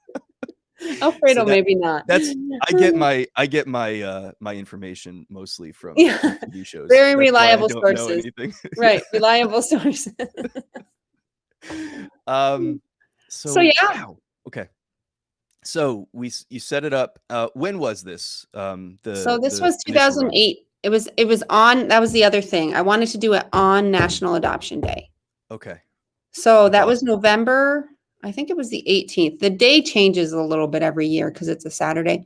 So Alfredo, maybe not. that's I get my information mostly Yeah. from TV shows. Very That's why I reliable don't know sources. anything. Yeah. Right. Reliable sources. Um So so yeah. wow. Okay. So you set it up. When was this? So this The was initial run. 2008. It was on, that was the other thing. I wanted to do it on National Adoption Day. Okay. So That's that was awesome. November, I think it was the 18th. The day changes a little bit every year because it's a Saturday.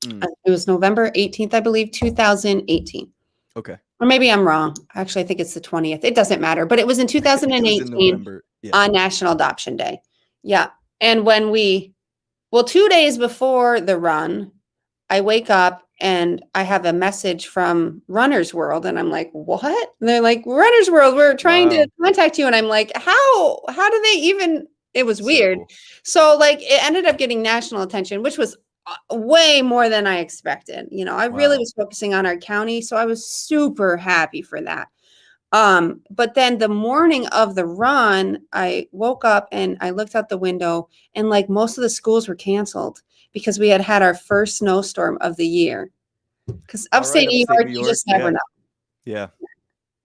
Mm, It was November 18th, I believe, 2018. okay. Or maybe I'm wrong. Actually, I think it's the 20th. It doesn't matter. But it was in It was in 2018 November. Yeah. on National Adoption Day. Yeah. And when we Well, 2 days before the run, I wake up and I have a message from Runner's World, and I'm like, "What?" And they're like, "Runner's World, we're trying to Wow. contact you." And I'm like, How do they even?" It was So weird. cool. So, like, it ended up getting national attention, which was way more than I expected. I really Wow. was focusing on our county, so I was super happy for that. But then the morning of the run, I woke up and I looked out the window, and like most of the schools were canceled because we had had our first snowstorm of the year. Because All right, upstate New upstate York, New you York. just never Yeah. know. Yeah.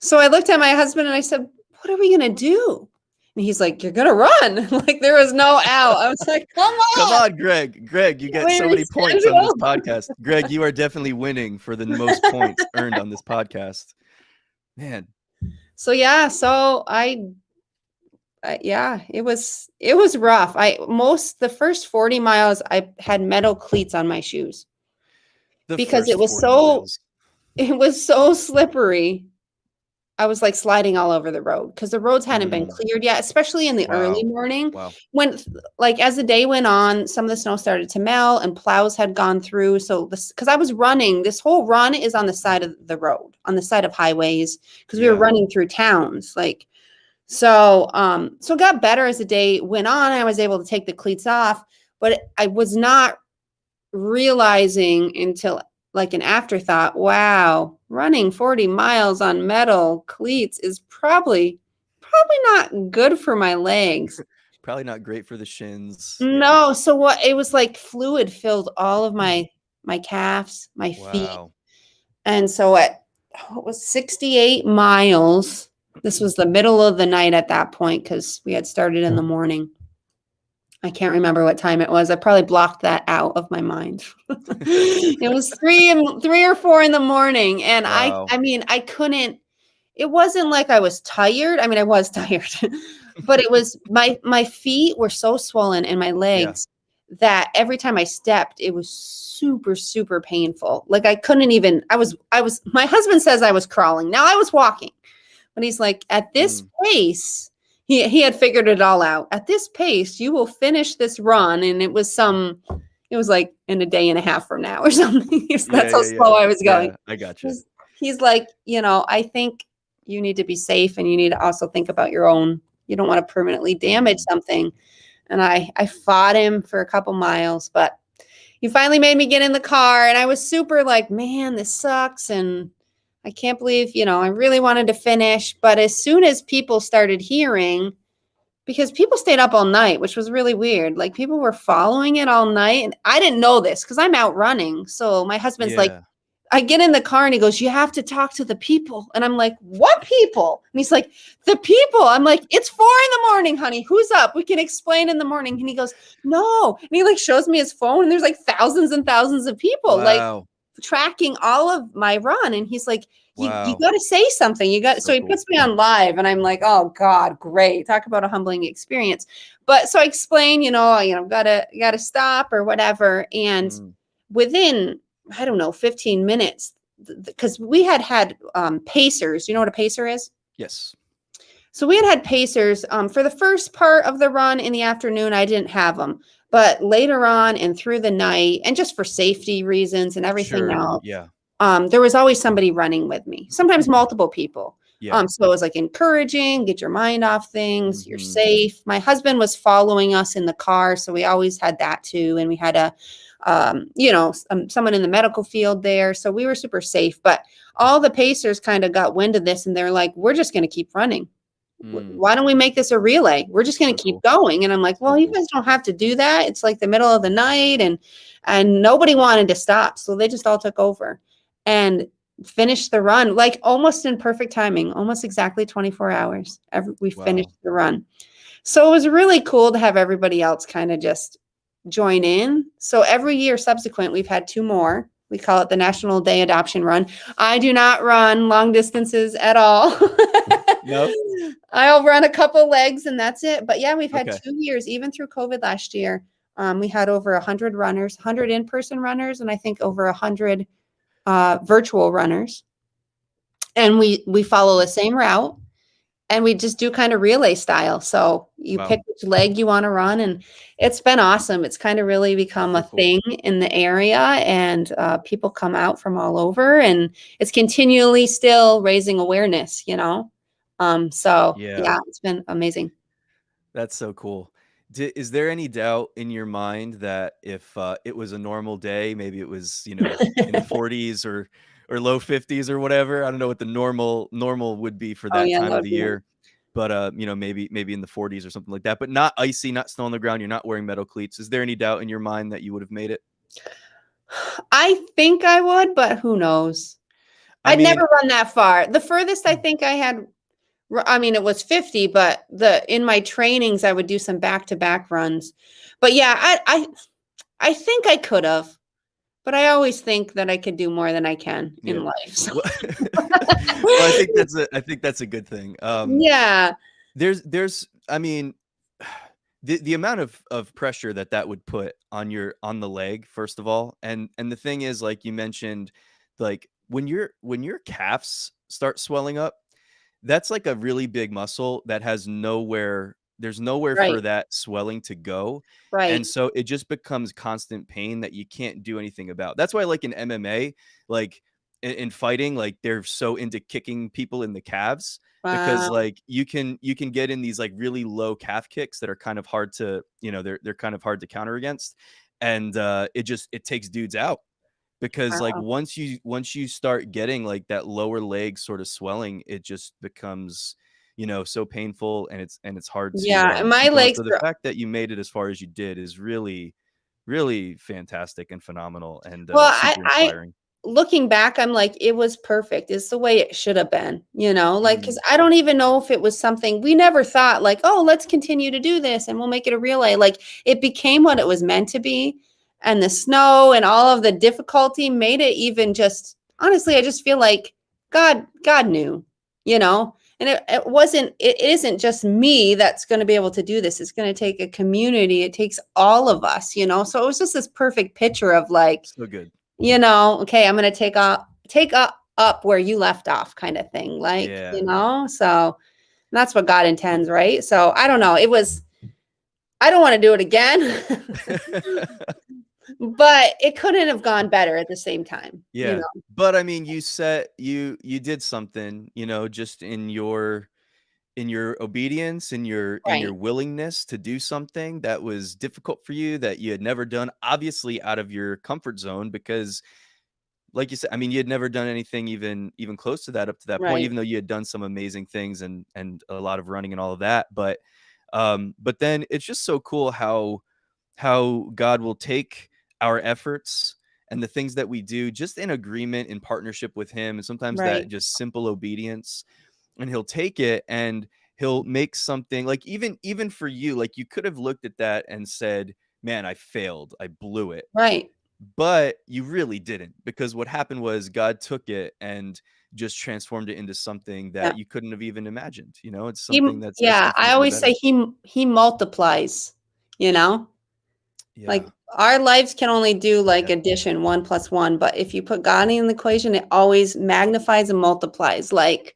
So I looked at my husband and I said, "What are we gonna do?" And he's like, "You're gonna run." Like there was no out. I was like, "Come Come on, on, Greg. Greg, you can get we so many points on this reschedule?" podcast. Greg, you are definitely winning for the most points earned on this podcast. Man, So yeah, yeah, it was rough. The first 40 miles I had metal cleats on my shoes the because first 40 miles. it was so slippery. I was like sliding all over the road because the roads hadn't been Mm, cleared yet, especially in the early wow. morning. Wow. When like as the day went on, some of the snow started to melt and plows had gone through. So this because I was running, this whole run is on the side of the road, on the side of highways, because we were Yeah. running through towns. So it got better as the day went on. I was able to take the cleats off, but I was not realizing until like an afterthought, wow, running 40 miles on metal cleats is probably not good for my legs. Probably not great for the shins. Yeah. No, so what it was like fluid filled all of my calves, my feet. Wow. And so it was 68 miles. This was the middle of the night at that point because we had started in the morning. I can't remember what time it was. I probably blocked that out of my mind. It was 3 or 4 in the morning, and I Wow. I mean, I couldn't. It wasn't like I was tired. I mean, I was tired, but it was my feet were so swollen and my Yeah. legs that every time I stepped, it was super, super painful. Like I couldn't even. I was. My husband says I was crawling. Now I was walking, but he's like, at this Mm, pace, he had figured it all out. At this pace, you will finish this run. And it was like in a day and a half from now or something. yeah. That's how Yeah. slow Yeah. I was going. Yeah. I gotcha. He's like, I think you need to be safe and you need to also think about you don't want to permanently damage Mm, something. And I fought him for a couple miles, but he finally made me get in the car and I was super like, man, this sucks. And I can't believe, I really wanted to finish. But as soon as people started hearing, because people stayed up all night, which was really weird. Like people were following it all night. And I didn't know this because I'm out running. So my husband's like, yeah. I get in the car and he goes, "You have to talk to the people." And I'm like, "What people?" And he's like, "The people." I'm like, "It's 4 in the morning, honey. Who's up? We can explain in the morning." And he goes, "No." And he like shows me his phone and there's like thousands and thousands of people like Wow. tracking all of my run. And he's like, you Wow. got to say something. So So he cool. puts me on live and I'm like, "Oh God, great. Talk about a humbling experience." But so I explain, gotta stop or whatever. And Mm, within, I don't know, 15 minutes, because we had pacers. You know what a pacer is? yes. So we had pacers for the first part of the run in the afternoon. I didn't have them, but later on and through the night, and just for safety reasons and everything Sure. else, Yeah. there was always somebody running with me. Sometimes Mhm. multiple people. Yeah. So it was like encouraging, get your mind off things. You're Hmm. safe. My husband was following us in the car, so we always had that too, and we had someone in the medical field there, so we were super safe. But all the pacers kind of got wind of this, and they're like, "We're just going to keep running. Mm, Why don't we make this a relay? We're just going so to keep cool. going." And I'm like, So "Well, you cool. guys don't have to do that. It's like the middle of the night," and nobody wanted to stop, so they just all took over and finished the run like almost in perfect timing, almost exactly 24 hours. We finished Wow. the run. So it was really cool to have everybody else kind of just join in. So every year subsequent, we've had 2 more. We call it the National Day Adoption Run. I do not run long distances at all. No? I'll run a couple legs and that's it. But yeah, we've had Okay. 2 years, even through COVID last year. We had over 100 runners, 100 in-person runners, and I think over 100 virtual runners. And we follow the same route. and we just do kind of relay style. So you Wow. pick which leg you want to run, and it's been awesome. It's kind of really become So a cool. thing in the area, and people come out from all over, and it's continually still raising awareness, you know? So Yeah. yeah, it's been amazing. That's so cool. Is there any doubt in your mind that if it was a normal day, maybe it was, in the 40s or low 50s or whatever, I don't know what the normal would be for Oh that yeah, time that of would the be nice. year, but maybe in the 40s or something like that, but not icy, not snow on the ground, you're not wearing metal cleats. Is there any doubt in your mind that you would have made it? I think I would, but who knows? I I'd mean, never run that far. The furthest I think I had, I mean, it was 50, but in my trainings, I would do some back-to-back runs. But yeah, I think I could have, but I always think that I could do more than I can yeah. in life. So. Well, well, I think that's a good thing. Yeah, There's I mean, the amount of pressure that would put on the leg, first of all, and the thing is, like you mentioned, like, when your calves start swelling up, that's like a really big muscle that has nowhere for right, that swelling to go, and right. so it just becomes constant pain that you can't do anything about. That's why, like, in MMA, like, in fighting, like, they're so into kicking people in the calves because, Wow. like, you can get in these, like, really low calf kicks that are kind of hard to, they're kind of hard to counter against, and, it takes dudes out because, like, Wow. once you start getting, like, that lower leg sort of swelling, it just becomes, so painful, and it's hard to, Yeah, and my keep going. legs So the are fact that you made it as far as you did is really, really fantastic and phenomenal and, well, super inspiring. looking back, I'm like, it was perfect. It's the way it should have been, you know, like, because Mm, I don't even know if it was something we never thought, like, oh, let's continue to do this and we'll make it a relay. Like, it became what it was meant to be. And the snow and all of the difficulty made it even just, honestly, I just feel like God knew, you know, and it isn't just me that's going to be able to do this. It's going to take a community. It takes all of us, you know, so it was just this perfect picture of like, so good. okay, I'm going to take up where you left off kind of thing. Like, Yeah. so that's what God intends, right? So I don't know. I don't want to do it again, but it couldn't have gone better at the same time, Yeah. But I mean, you did something, just in your obedience, in your Right, willingness to do something that was difficult for you that you had never done, obviously out of your comfort zone because, like you said, I mean, you had never done anything even close to that up to that point, right, even though you had done some amazing things and a lot of running and all of that. But then it's just so cool how God will take our efforts and the things that we do just in agreement, in partnership with Him, and sometimes that right, just simple obedience, and He'll take it and He'll make something like, even for you, like, you could have looked at that and said, "Man, I failed. I blew it." right. But you really didn't, because what happened was God took it and just transformed it into something Yeah. that you couldn't have even imagined. It's He, something that's yeah, I infinitely always say better. he multiplies, you know? Like Yeah. our lives can only do like Yeah. addition, 1 plus 1, but if you put God in the equation, it always magnifies and multiplies. Like,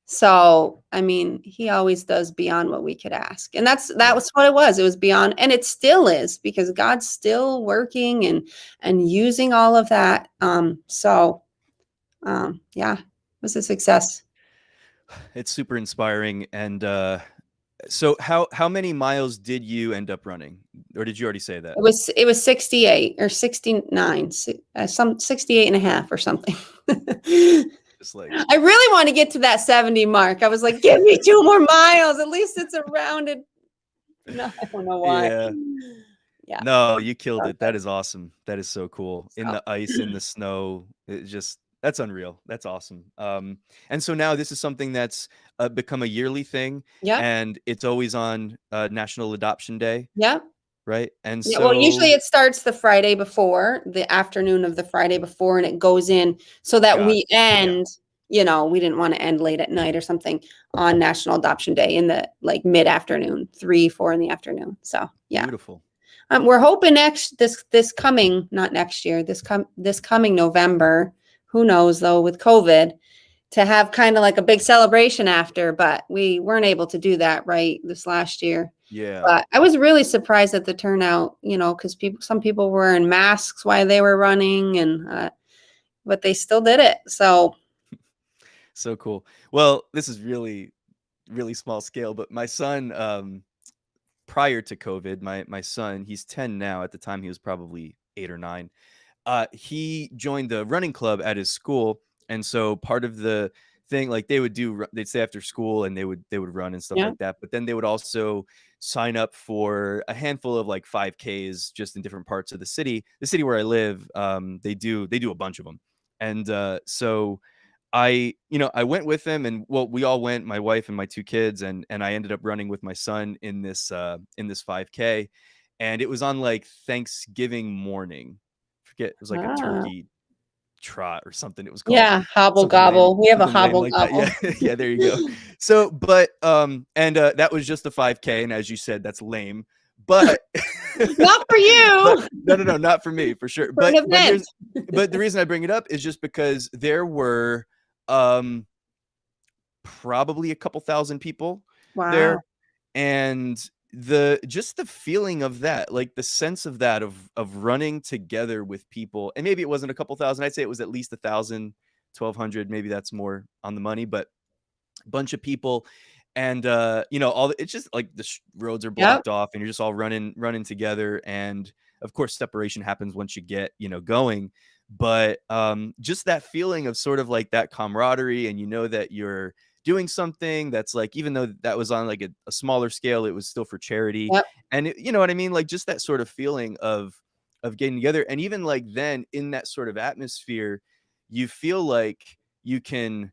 so I mean, he always does beyond what we could ask. And that Yeah. was what it was. It was beyond, and it still is because God's still working and using all of that. Yeah, it was a success. It's super inspiring. And so how many miles did you end up running? Or did you already say that? It was 68 or 69, some 68 and a half or something. I Just like, really want to get to that 70 mark. I was like, give me 2 more miles. At least it's a rounded. No, I don't know why. yeah. Yeah. No, you killed So it. That is awesome. That is so cool. In so the ice, in the snow, it just that's unreal. That's awesome. And so now this is something that's become a yearly thing, Yep. and it's always on National Adoption Day, Yep. right? And Yeah, well, usually so it starts the Friday before, the afternoon of the Friday before, and it goes in so that got we it. Yeah, end, we didn't want to end late at night or something on National Adoption Day in the like mid-afternoon, 3, 4 in the afternoon. So yeah. beautiful. We're hoping this coming, not next year, this coming November, who knows though, with COVID, to have kind of like a big celebration after, but we weren't able to do that right this last year. Yeah. But I was really surprised at the turnout, because some people were in masks while they were running, and but they still did it. So So cool. Well, this is really, really small scale, but my son, prior to COVID, my son, he's 10 now. At the time, he was probably 8 or 9. He joined the running club at his school, and so part of the thing, like they'd stay after school and they would run and stuff yeah. like that. But then they would also sign up for a handful of like 5Ks just in different parts of the city. The city where I live, they do a bunch of them, and so I went with them, and well, we all went, my wife and my 2 kids, and I ended up running with my son in this 5K, and it was on like Thanksgiving morning. Forget, it was like a Ah. turkey trot or something it was called. Yeah, hobble Something lame, gobble. We have a something lame hobble like that. Yeah. gobble. Yeah, there you go. So, but and that was just a 5K, and as you said, that's lame. But Not for but you. no, not for me, for sure. For an event. But the reason I bring it up is just because there were um probably a couple thousand people Wow. there, and the feeling of that, like the sense of that, of running together with people, and maybe it wasn't a couple thousand, I'd say it was at least 1,000, 1,200, maybe that's more on the money, but bunch of people, and it's just like roads are Yep. blocked off and you're just all running together, and of course separation happens once you get going, but just that feeling of sort of like that camaraderie, and that you're doing something that's like, even though that was on like a smaller scale, it was still for charity, Yep. and you know what I mean, like just that sort of feeling of getting together, and even like then in that sort of atmosphere, you feel like you can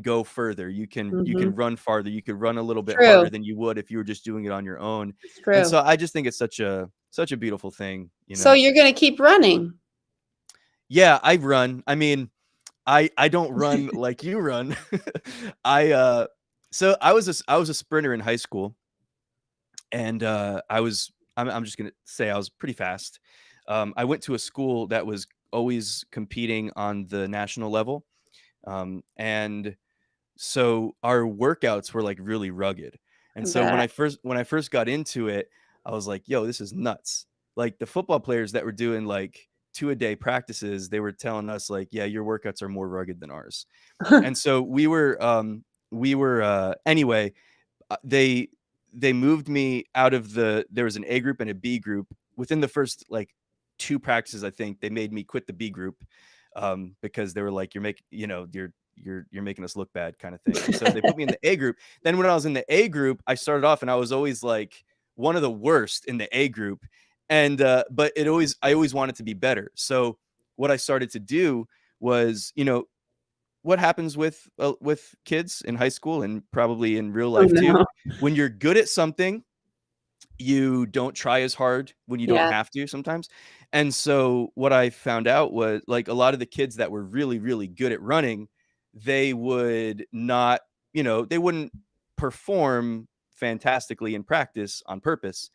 go further. You can Mhm. run farther. You could run a little bit True. harder than you would if you were just doing it on your own. It's And true. so I just think it's such a beautiful thing. So you're gonna keep running. Yeah, I run. I mean, I don't run like you run. I so I was a sprinter in high school, and I'm just gonna say I was pretty fast. I went to a school that was always competing on the national level. And so our workouts were like really rugged. And I so when bet. I first got into it, I was like, yo, this is nuts. Like the football players that were doing like 2-a-day practices, they were telling us like, yeah, your workouts are more rugged than ours. And so we were anyway, they moved me out of there was an A group and a B group. Within the first like 2 practices, I think they made me quit the B group, because they were like, you're making, you're making us look bad, kind of thing. And so they put me in the A group. Then when I was in the A group, I started off and I was always like one of the worst in the A group. And but I always wanted to be better. So what I started to do was, what happens with kids in high school and probably in real Oh, life too, no. when you're good at something, you don't try as hard when you don't Yeah. have to sometimes. And so what I found out was like a lot of the kids that were really, really good at running, they would not, they wouldn't perform fantastically in practice on purpose.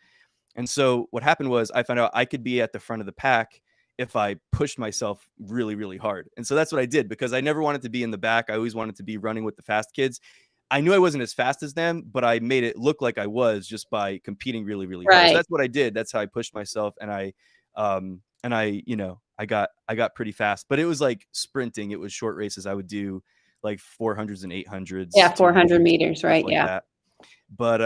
And so what happened was I found out I could be at the front of the pack if I pushed myself really, really hard. And so that's what I did, because I never wanted to be in the back. I always wanted to be running with the fast kids. I knew I wasn't as fast as them, but I made it look like I was just by competing really, really hard. So Right. that's what I did. That's how I pushed myself, and I got pretty fast. But it was like sprinting. It was short races. I would do like 400s and 800s, Yeah, 400 200s, meters, stuff right? like Yeah. that. But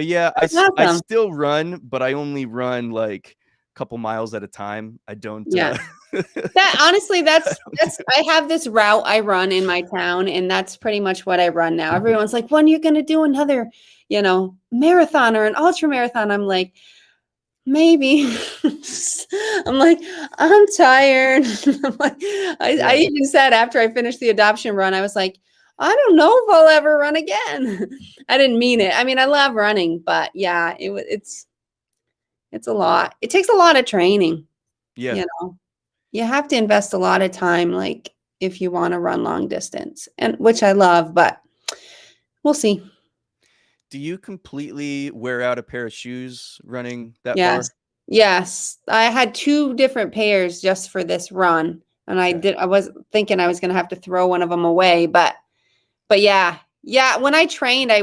yeah, That's I awesome. still run, but I only run like a couple miles at a time. I don't Yeah. That honestly, that's don't do- I have this route I run in my town, and that's pretty much what I run now. Everyone's like, "When are you gonna do another, marathon or an ultra marathon?" I'm like, maybe. I'm like, I'm tired. I'm like, I yeah. even said after I finished the adoption run, I was like, I don't know if I'll ever run again. I didn't mean it. I mean, I love running, but yeah, it's a lot. It takes a lot of training, Yeah. you know. You have to invest a lot of time, like if you want to run long distance, and which I love, but we'll see. Do you completely wear out a pair of shoes running that Yes. far? Yes. I had 2 different pairs just for this run. And I was thinking I was going to have to throw one of them away, but yeah. When I trained, I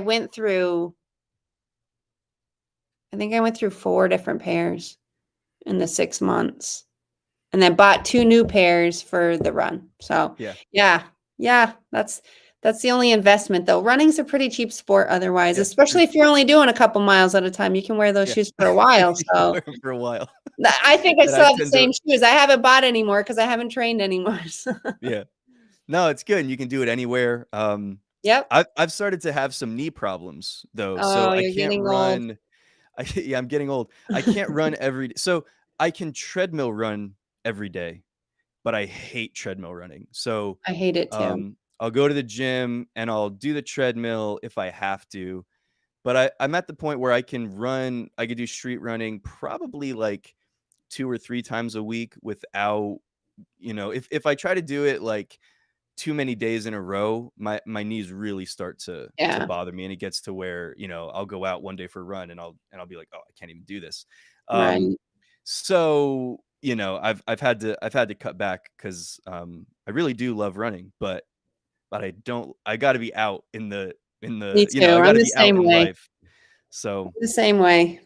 think I went through 4 different pairs in the 6 months, and then bought 2 new pairs for the run. So yeah, that's the only investment though. Running's a pretty cheap sport otherwise, especially if you're only doing a couple miles at a time. You can wear those shoes for a while. So for a while. I think I still have the same shoes. I haven't bought anymore because I haven't trained anymore. So. Yeah. No, it's good. And you can do it anywhere. Yep. I've started to have some knee problems though. Oh, So I you're can't getting run. old. I'm getting old. I can't run every day. So I can treadmill run every day, but I hate treadmill running. So I hate it too. I'll go to the gym and I'll do the treadmill if I have to. But I'm at the point where I can do street running probably like 2 or 3 times a week without, if I try to do it like too many days in a row, my knees really start to bother me. And it gets to where, I'll go out one day for a run and I'll be like, oh, I can't even do this. Right. So, I've had to cut back because I really do love running, but I got to be out in the, Me too. I got I'm to the be out same in way. life. So The same way.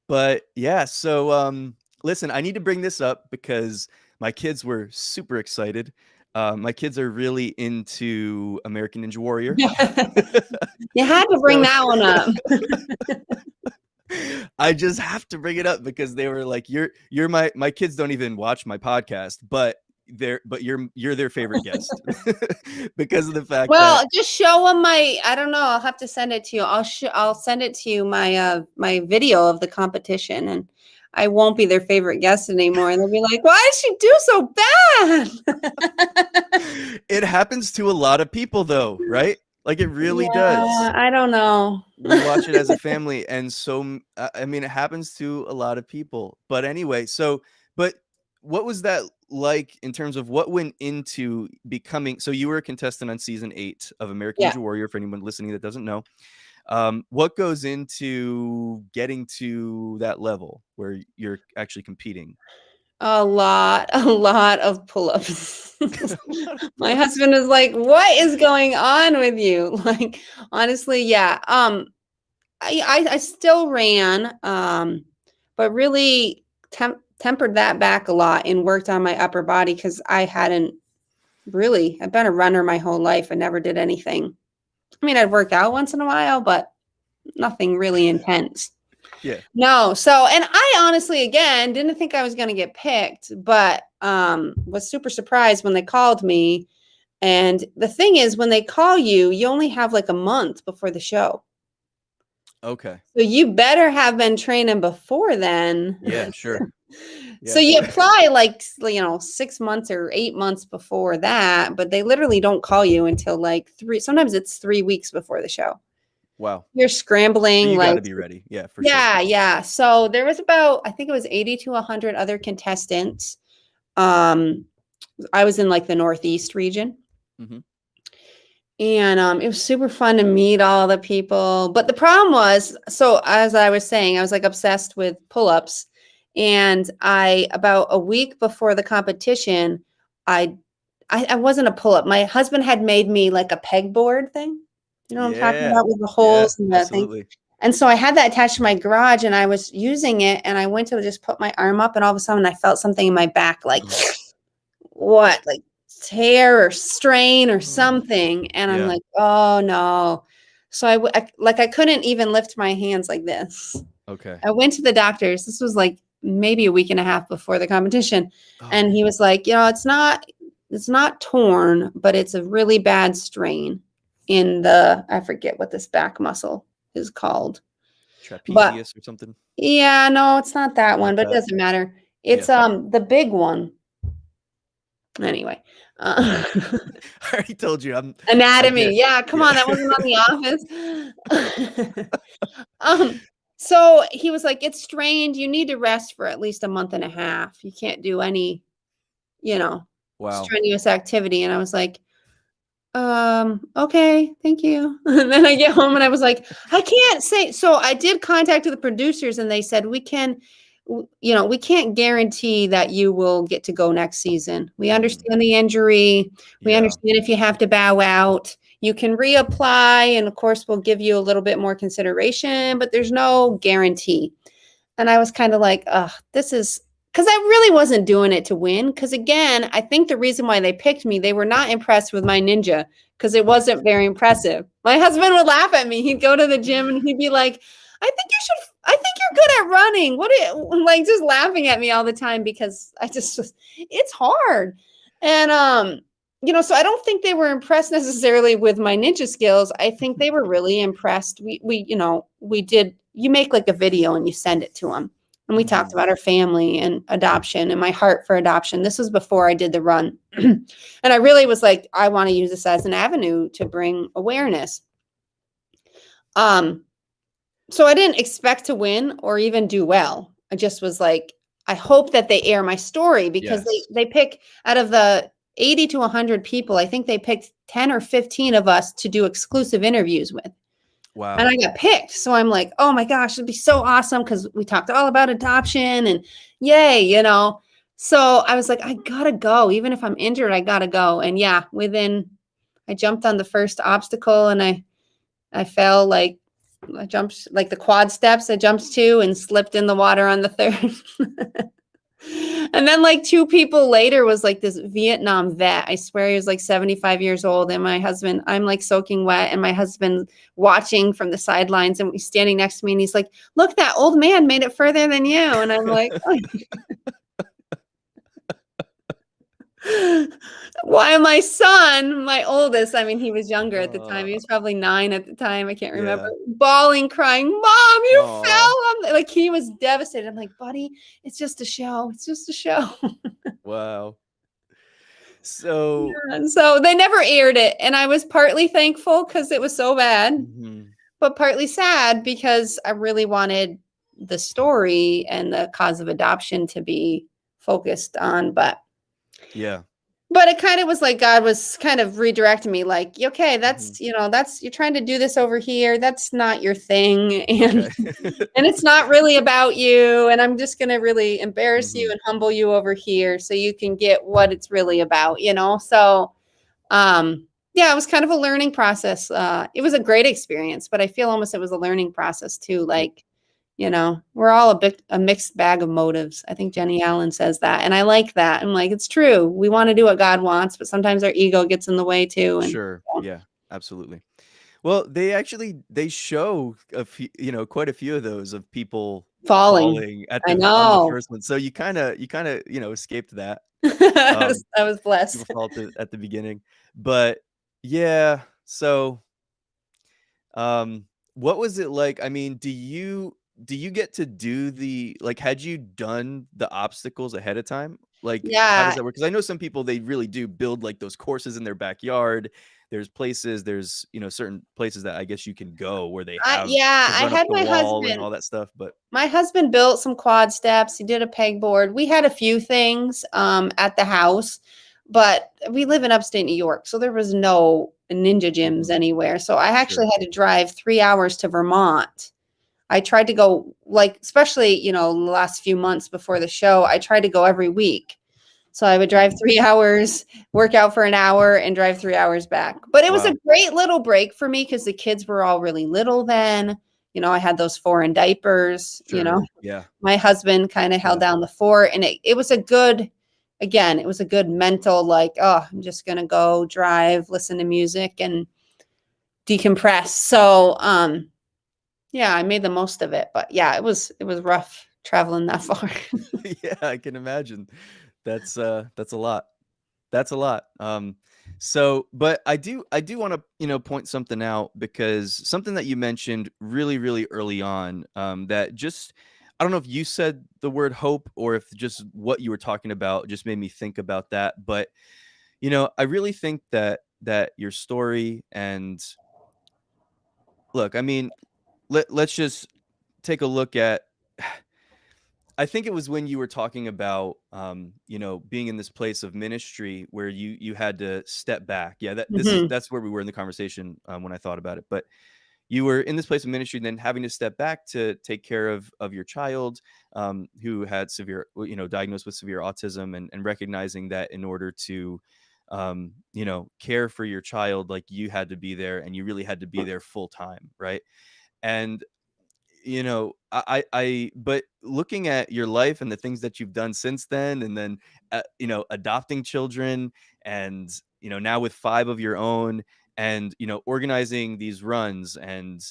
But yeah, so listen, I need to bring this up because my kids were super excited. My kids are really into American Ninja Warrior. You had to bring that one up. I just have to bring it up because they were like, "You're my kids don't even watch my podcast, but you're their favorite guest because of the fact that just show them I don't know, I'll have to send it to you. I'll send it to you my video of the competition, and I won't be their favorite guest anymore. And they'll be like, why did she do so bad? It happens to a lot of people though, right? Like it really does. I don't know. We watch it as a family. And so, I mean, it happens to a lot of people. But anyway, but what was that like in terms of what went into becoming? So you were a contestant on season 8 of American Ninja Warrior, for anyone listening that doesn't know. What goes into getting to that level where you're actually competing? A lot of pull-ups. My husband is like, what is going on with you? Like, honestly, yeah. I still ran, but really tempered that back a lot and worked on my upper body because I've been a runner my whole life and never did anything. I mean, I'd work out once in a while, but nothing really intense. Yeah. No. So, and I honestly, again, didn't think I was going to get picked, but was super surprised when they called me. And the thing is, when they call you, you only have like a month before the show. Okay. So you better have been training before then. Yeah, sure. Yeah. So you apply like, 6 months or 8 months before that, but they literally don't call you until like sometimes it's 3 weeks before the show. Wow. You're scrambling. So you got to be ready. Yeah, for sure. Yeah. So there was I think it was 80 to 100 other contestants. I was in like the Northeast region. Mm-hmm. And it was super fun to meet all the people. But the problem was, so as I was saying, I was like obsessed with pull-ups. And about a week before the competition, I wasn't a pull-up. My husband had made me like a pegboard thing. You know what I'm talking about, with the holes and the thing. And so I had that attached to my garage and I was using it and I went to just put my arm up and all of a sudden I felt something in my back, like what, like tear or strain or something. And I'm like, oh no. So I couldn't even lift my hands like this. Okay. I went to the doctors. This was like maybe a week and a half before the competition. And he was like, it's not torn, but it's a really bad strain in I forget what this back muscle is called. Trapezius or something? Yeah, no, it's not that one, but it doesn't matter. It's the big one. Anyway. I already told you. Anatomy. Come on, that wasn't on the office. So he was like, it's strained. You need to rest for at least a month and a half. You can't do any, strenuous activity. And I was like, okay, thank you. And then I get home and I was like, I can't say. So I did contact the producers and they said, we can we can't guarantee that you will get to go next season. We Mhm. understand the injury. We Yeah. understand if you have to bow out, you can reapply. And of course, we'll give you a little bit more consideration, but there's no guarantee. And I was kind of like, this is because I really wasn't doing it to win. Because again, I think the reason why they picked me, they were not impressed with my ninja because it wasn't very impressive. My husband would laugh at me. He'd go to the gym and he'd be like, I think you're good at running. What are you like just laughing at me all the time because it's hard. And, so I don't think they were impressed necessarily with my ninja skills. I think they were really impressed. You make like a video and you send it to them. And we talked Mhm. about our family and adoption and my heart for adoption. This was before I did the run. And I really was like, I want to use this as an avenue to bring awareness. So I didn't expect to win or even do well. I just was like, I hope that they air my story because Yes. they pick out of the 80 to 100 people, I think they picked 10 or 15 of us to do exclusive interviews with. And Wow. I got picked. So I'm like, oh my gosh, it'd be so awesome because we talked all about adoption and yay. So I was like, I gotta go. Even if I'm injured, I gotta go. And yeah, I jumped on the first obstacle and I fell I jumped like the quad steps. I jumped 2 and slipped in the water on the third. And then like 2 people later was like this Vietnam vet. I swear he was like 75 years old. And my husband, I'm like soaking wet and my husband watching from the sidelines and he's standing next to me and he's like, look, that old man made it further than you. And I'm like, why my son, my oldest, I mean, he was younger at the time. He was probably 9 at the time. I can't remember. Yeah. Bawling, crying, Mom, you Aw. fell. Like he was devastated. I'm like, buddy, it's just a show. It's just a show. Wow. So And so they never aired it. And I was partly thankful because it was so bad, mhm. but partly sad because I really wanted the story and the cause of adoption to be focused on. Yeah. But it kind of was like God was kind of redirecting me, like, okay, Mhm. that's you're trying to do this over here. That's not your thing. And Okay. and it's not really about you. And I'm just gonna really embarrass you Mhm. and humble you over here so you can get what it's really about. So yeah, it was kind of a learning process. It was a great experience, but I feel almost it was a learning process too. Y Like, we're all a mixed bag of motives. I think Jenny Allen says that. And I like that. I'm like, it's true. We want to do what God wants, but sometimes our ego gets in the way too. And Sure. Yeah, absolutely. Well, they show quite a few of those of people falling. falling at I on the know. first one. So you kinda escaped that. I Um, was, I was People blessed. fall at the beginning. But yeah, so Um, what was it like? I mean, do you get to do had you done the obstacles ahead of time? Like, how does Yeah. that work? Because I know some people, they really do build, like, those courses in their backyard. There's certain places that I guess you can go where they have to I run up had the wall and all that stuff, but my husband built some quad steps. He did a pegboard. We had a few things at the house, but we live in upstate New York, so there was no ninja gyms Mhm, anywhere. So I sure. actually had to drive 3 hours to Vermont. I tried to go like, especially, the last few months before the show, I tried to go every week. So I would drive Mhm. 3 hours, work out for an hour, and drive 3 hours back. But it was a Wow. great little break for me because the kids were all really little then. I had those 4 in diapers. Sure. Yeah. My husband kind of held Yeah. down the fort, and it was a good, again, it was a good mental, like, oh, I'm just gonna go drive, listen to music, and decompress. So, yeah, I made the most of it. But yeah, it was rough traveling that far. Yeah, I can imagine. That's a lot. That's a lot. But I do want to, point something out, because something that you mentioned really, really early on, that just, I don't know if you said the word hope or if just what you were talking about just made me think about that. But, I really think that your story, and look, I mean, let's just take a look at, I think it was when you were talking about, being in this place of ministry where you had to step back. Yeah, Mhm. that's where we were in the conversation, when I thought about it. But you were in this place of ministry, then having to step back to take care of your child, who had severe, diagnosed with severe autism, and recognizing that in order to, care for your child, like, you had to be there, and you really had to be there full time, right? And but looking at your life and the things that you've done since then, and then, adopting children, and, now with 5 of your own, and, organizing these runs, and,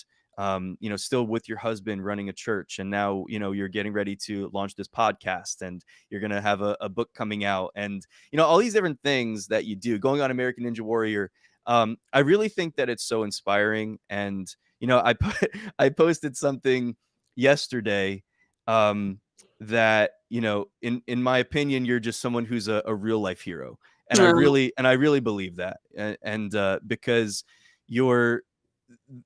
still with your husband running a church, and now, you're getting ready to launch this podcast, and you're going to have a book coming out, and, all these different things that you do, going on American Ninja Warrior. I really think that it's so inspiring. And, I posted something yesterday, that, in my opinion, you're just someone who's a real life hero. And Oh, I really believe that. Because you're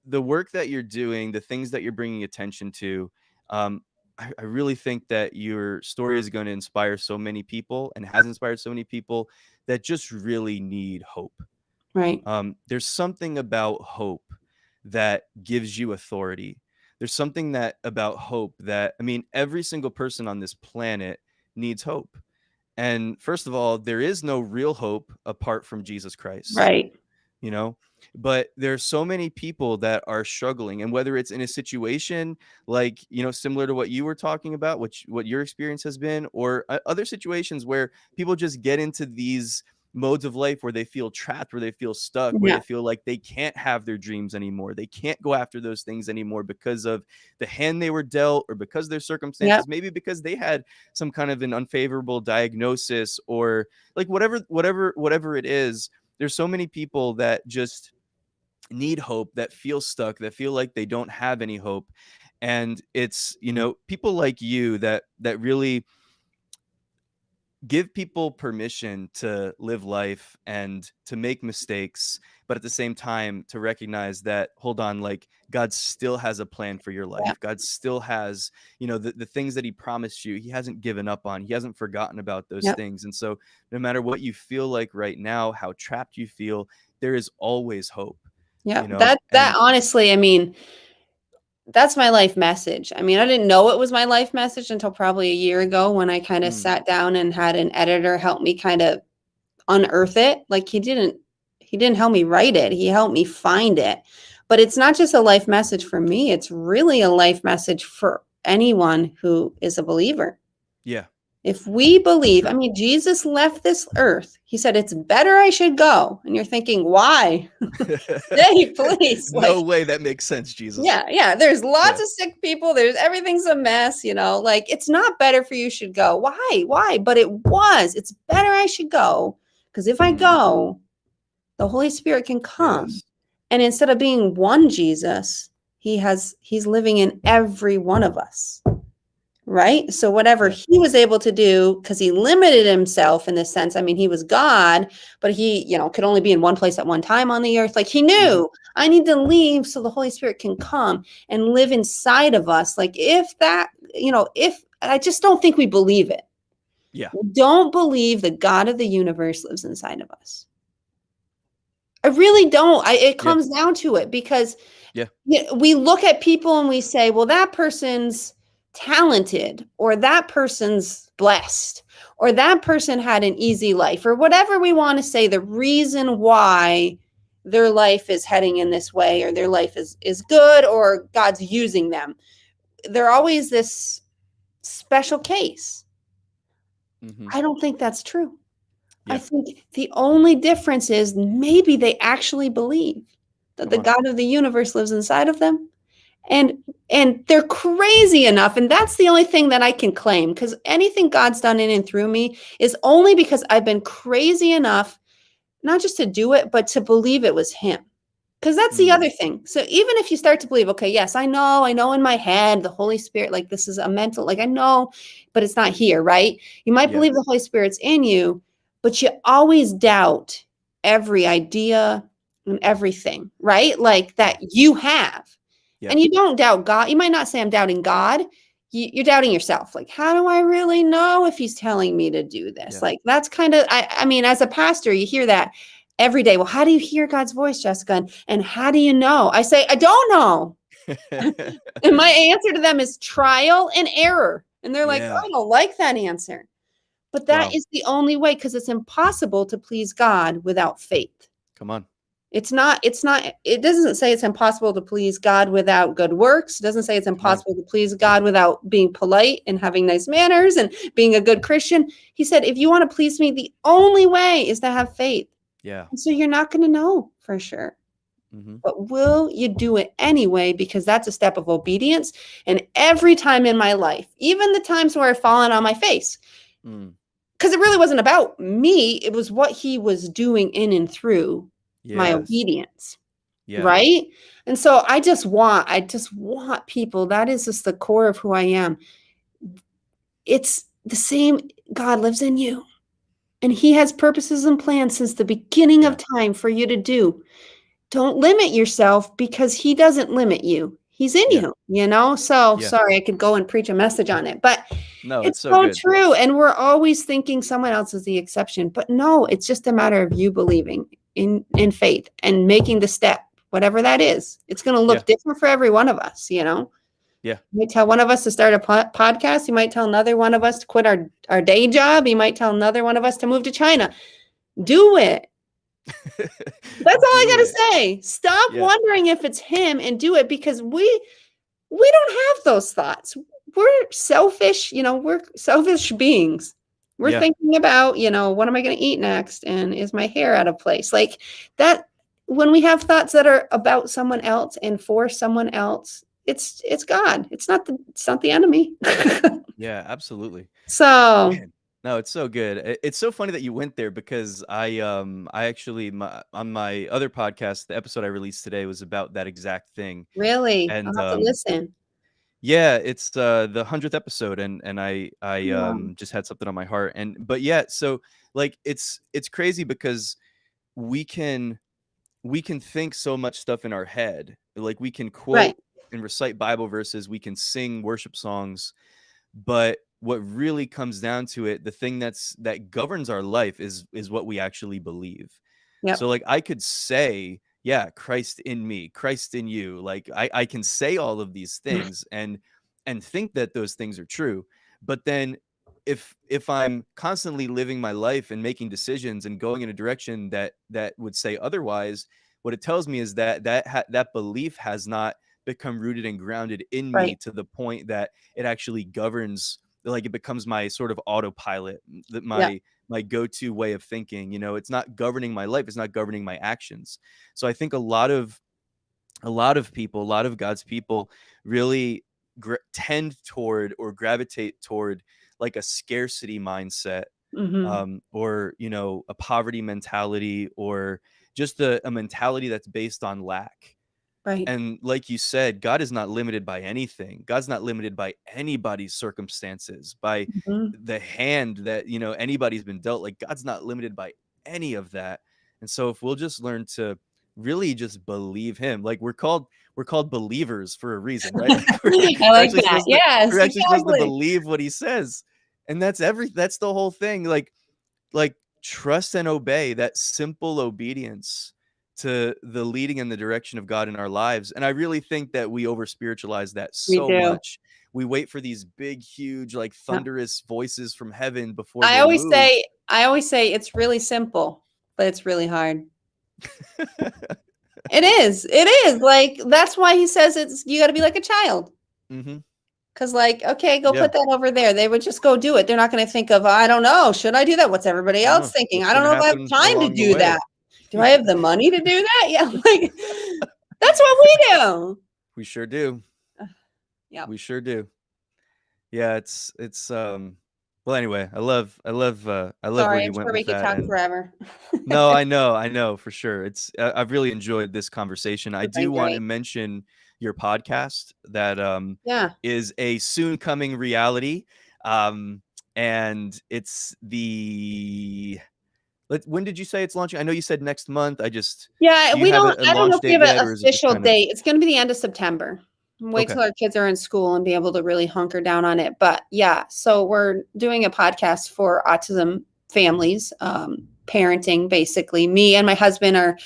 the work that you're doing, the things that you're bringing attention to, I really think that your story is going to inspire so many people, and has inspired so many people that just really need hope. right, There's something about hope that gives you authority. There's something that about hope that, I mean, every single person on this planet needs hope. And first of all, there is no real hope apart from Jesus Christ, right. you know but there's so many people that are struggling, and whether it's in a situation like, similar to what you were talking about, which what your experience has been, or other situations where people just get into these modes of life where they feel trapped, where they feel stuck, where Yeah, they feel like they can't have their dreams anymore, they can't go after those things anymore because of the hand they were dealt, or because of their yeah, circumstances, maybe because they had some kind of an unfavorable diagnosis, or like whatever it is. There's so many people that just need hope, that feel stuck, that feel like they don't have any hope. And it's, people like you that really give people permission to live life and to make mistakes, but at the same time to recognize that, hold on, like, God still has a plan for your yeah, life. God still has, the things that he promised you. He hasn't given up on, he hasn't forgotten about those yeah, things. And so no matter what you feel like right now, how trapped you feel, there is always hope, yeah. That and honestly, I mean, that's my life message. I mean, I didn't know it was my life message until probably a year ago when I kind of mm, sat down and had an editor help me kind of unearth it. Like he didn't help me write it. He helped me find it. But it's not just a life message for me. It's really a life message for anyone who is a believer. yeah, If we for believe, I sure. mean, Jesus left this earth. He said, it's better I should go. And you're thinking, why? Stay, please. No Like, way that makes sense, Jesus. yeah, yeah. There's lots Yeah. of sick people. There's everything's a mess, like it's not better for you should go. Why? Why? But it was. It's better I should go. Because if I Mm, go, the Holy Spirit can come. yes. And instead of being one Jesus, he's living in every one of us. Right? So whatever Yeah. he was able to do, because he limited himself in this sense. I mean, he was God, but he, could only be in one place at one time on the earth. Like he Mhm. knew I need to leave so the Holy Spirit can come and live inside of us. Like if that, if I just don't think we believe it. Yeah. We don't believe the God of the universe lives inside of us. I really don't. It Yeah. comes down to it because Yeah. we look at people and we say, well, that person's talented, or that person's blessed, or that person had an easy life, or whatever we want to say, the reason why their life is heading in this way, or their life is good, or God's using them. They're always this special case. Mhm. I don't think that's true. I Yeah. think the only difference is maybe they actually believe that Come the on. God of the universe lives inside of them. And and they're crazy enough, and that's the only thing that I can claim, because anything God's done in and through me is only because I've been crazy enough, not just to do it, but to believe it was him. Because that's the Mm. other thing. So even if you start to believe, okay, yes, I know in my head, the Holy Spirit, like this is a mental, like I know, but it's not here, right? You might Yeah. believe the Holy Spirit's in you, but you always doubt every idea and everything, right? Like Yeah. that you have. Yeah. And you don't doubt God. You might not say, I'm doubting God. You're doubting yourself. Like, how do I really know if he's telling me to do this? Yeah. Like, that's kind of, I mean, as a pastor, you hear that every day. Well, how do you hear God's voice, Jessica? And how do you know? I say, I don't know. And my answer to them is trial and error. And they're like, Yeah. I don't like that answer. But that Wow. is the only way, because it's impossible to please God without faith. Come on. It doesn't say it's impossible to please God without good works. It doesn't say it's Come on. impossible to please God without being polite and having nice manners and being a good Christian. He said, if you want to please me, the only way is to have faith. Yeah. And so you're not going to know for sure. Mm-hmm. But will you do it anyway? Because that's a step of obedience. And every time in my life, even the times where I've fallen on my face, because it really wasn't about me, it was what he was doing in and through my Yes. obedience. Yeah. Right. And so I just want people, that is just the core of who I am. It's the same. God lives in you, and he has purposes and plans since the beginning of time for you to do. Don't limit yourself, because he doesn't limit you. He's in Yeah. you, So Yeah. sorry, I could go and preach a message on it, but No, it's it's so so good. true. And we're always thinking someone else is the exception, but no, it's just a matter of you believing in faith and making the step, whatever that is. It's going to look different for every one of us, Yeah. You might tell one of us to start a podcast. You might tell another one of us to quit our day job. You might tell another one of us to move to China. Do it. That's all I got to say. Stop wondering if it's him and do it, because we don't have those thoughts. We're selfish, we're selfish beings. We're thinking about, what am I going to eat next? And is my hair out of place? Like that. When we have thoughts that are about someone else and for someone else, it's God. It's not the enemy. Yeah, absolutely. So, Man, no, it's so good. It's so funny that you went there, because I actually on my other podcast, the episode I released today was about that exact thing. really, I'll And have to listen. yeah, it's the 100th episode, and I Wow. just had something on my heart. But yeah, so like it's crazy, because we can think so much stuff in our head. Like we can quote Right. and recite Bible verses, we can sing worship songs, but what really comes down to it, the thing that governs our life is what we actually believe. So Yep. like I could say, yeah, Christ in me, Christ in you. Like I can say all of these things and think that those things are true. But then if I'm constantly living my life and making decisions and going in a direction that would say otherwise, what it tells me is that belief has not become rooted and grounded in me Right. to the point that it actually governs, like it becomes my sort of autopilot, that Yep. my go-to way of thinking. It's not governing my life, it's not governing my actions. So I think a lot of people, a lot of God's people really tend toward or gravitate toward like a scarcity mindset, Mm-hmm. or a poverty mentality, or just a mentality that's based on lack. Right. And like you said, God is not limited by anything. God's not limited by anybody's circumstances, by Mm-hmm. the hand that, anybody's been dealt. Like God's not limited by any of that. And so if we'll just learn to really just believe him, like we're called believers for a reason, right? Like I like that. Yes, we're actually supposed to exactly. believe what he says. And that's the whole thing. Like trust and obey, that simple obedience to the leading and the direction of God in our lives. And I really think that we over spiritualize that We so do. much. We wait for these big, huge, like Yep. thunderous voices from heaven before I they always move. say, I always say it's really simple, but it's really hard. It is. It is. Like, that's why he says you got to be like a child. Mm-hmm. Because, like, okay, go Yeah. put that over there. They would just go do it. They're not going to think of, I don't know, should I do that? What's everybody else No, thinking? what's I don't going to know if I have happen time to along the do way? that. Do I have the money to do that? Yeah, like that's what we do. We sure do. Yeah. We sure do. Yeah, it's well, anyway, I love where Sorry, you I'm went sure we with could that. talk And forever. no, I know for sure. I've really enjoyed this conversation. I It's been do want to great. mention your podcast that Yeah. is a soon coming reality. And it's when did you say it's launching? I know you said next month. Yeah, Do you have a I don't know launch if we date have yet, an or is it just official kind of date. It's going to be the end of September. Wait okay? till our kids are in school and be able to really hunker down on it. But yeah, so we're doing a podcast for autism families. parenting, basically. Me and my husband are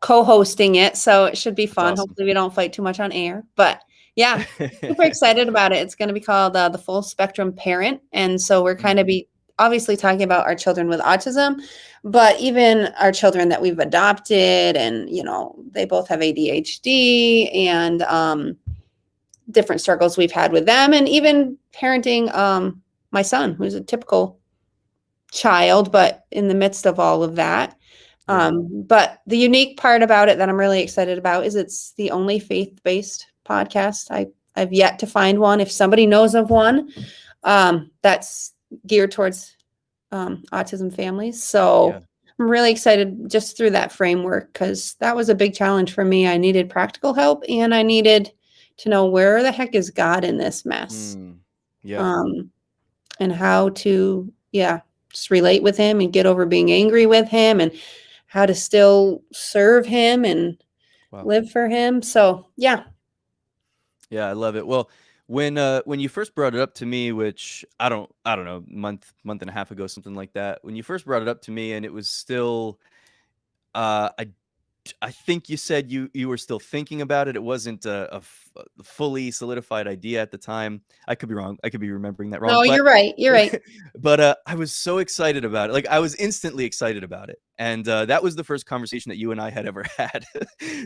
co-hosting it, so it should be That's fun. awesome. Hopefully we don't fight too much on air, but yeah, super excited about it. It's going to be called the Full Spectrum Parent, and so we're kind of Mm, be obviously talking about our children with autism, but even our children that we've adopted, and they both have ADHD, and different struggles we've had with them, and even parenting my son, who's a typical child, but in the midst of all of that. yeah. But the unique part about it that I'm really excited about is it's the only faith-based podcast. I've yet to find one. If somebody knows of one, that's geared towards autism families. Yeah. So I'm really excited just through that framework, because that was a big challenge for me. I needed practical help, and I needed to know, where the heck is God in this mess? Mm, yeah. Um, and how to, yeah, just relate with him and get over being angry with him, and how to still serve him and Wow. live for him. So, yeah. Yeah, I love it. Well, when you first brought it up to me, which I don't know, month and a half ago, something like that. When you first brought it up to me, and it was still, I think you said you were still thinking about it. It wasn't a fully solidified idea at the time. I could be wrong. I could be remembering that wrong. No, But you're right. You're right. but I was so excited about it. Like, I was instantly excited about it, and that was the first conversation that you and I had ever had.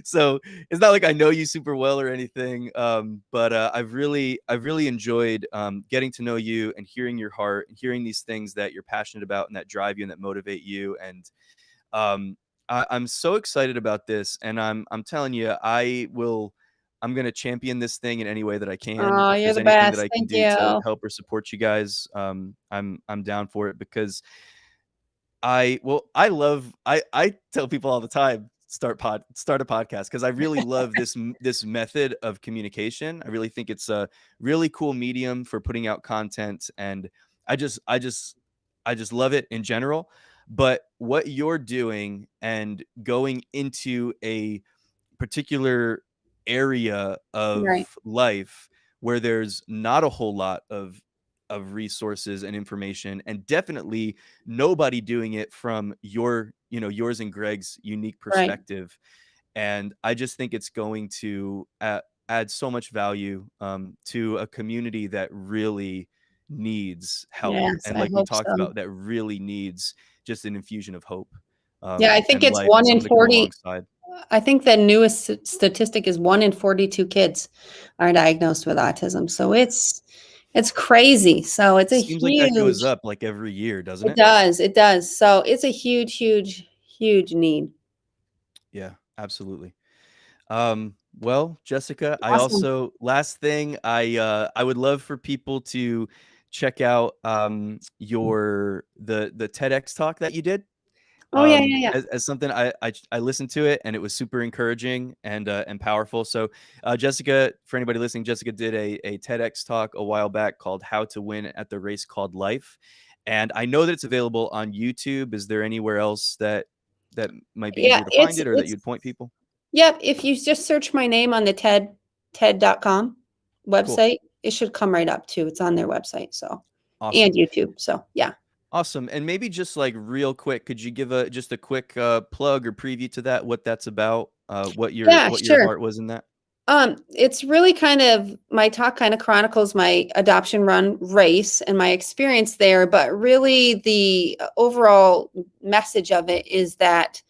So it's not like I know you super well or anything, but I've really enjoyed getting to know you and hearing your heart and hearing these things that you're passionate about and that drive you and that motivate you. And um, I'm so excited about this, and I'm telling you, I'm gonna champion this thing in any way that I can. Oh, If you're there's the anything that best. I can Thank do to you. help or support you guys, I'm down for it, because I tell people all the time, start a podcast, because I really love this method of communication. I really think it's a really cool medium for putting out content, and I just I just I just love it in general. But what you're doing and going into a particular area Right. of life where there's not a whole lot of resources and information, and definitely nobody doing it from yours and Greg's unique Right. perspective. And I just think it's going to add so much value to a community that really needs help, Yes, and I like we hope talked so. about, that really needs just an infusion of hope, Yeah, I think and it's life, and one in someone to come 40. alongside. I think the newest statistic is 1 in 42 kids are diagnosed with autism. So it's crazy. So it's a Seems like that goes huge. up, like, every year, doesn't It it? does. It does. So it's a huge, huge, huge need. Yeah, absolutely. Well, Jessica, I Awesome. also last thing, I would love for people to check out, the TEDx talk that you did. Oh, yeah, yeah, yeah. As something I listened to it, and it was super encouraging and powerful. So, Jessica, for anybody listening, Jessica did a TEDx talk a while back called "How to Win at the Race Called Life," and I know that it's available on YouTube. Is there anywhere else that might be Yeah, easier to find it, or that it's you'd point people? yep, if you just search my name on the TED.com Cool, website, it should come right up too. It's on their website, so, and awesome. YouTube. So, yeah. Awesome. And maybe just like real quick, could you give just a quick plug or preview to that, what that's about, Yeah, what your sure. heart was in that? It's really kind of, my talk kind of chronicles my adoption run race and my experience there, but really the overall message of it is that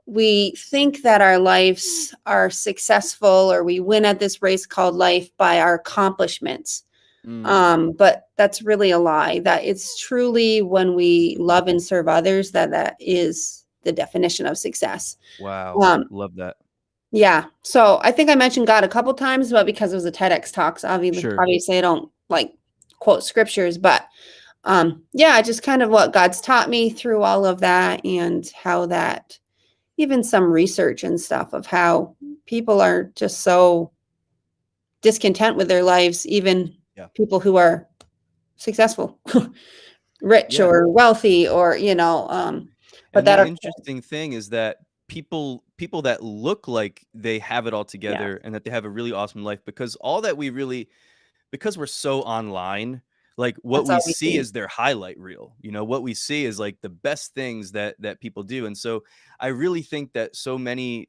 we think that our lives are successful, or we win at this race called life by our accomplishments. Mm, But that's really a lie. That it's truly when we love and serve others, that is the definition of success. wow. Um, Love that. yeah. So I think I mentioned God a couple times, but because it was a TEDx talk, so Sure. obviously I don't like quote scriptures, but yeah, just kind of what God's taught me through all of that, and how that, even some research and stuff of how people are just so discontent with their lives, even Yeah. people who are successful, rich Yeah. or wealthy, or but And that the are, interesting thing is that people that look like they have it all yeah, together and that they have a really awesome life, because all that we really because we're so online, Like what That's we all we see see. is their highlight reel. What we see is like the best things that people do. And so I really think that so many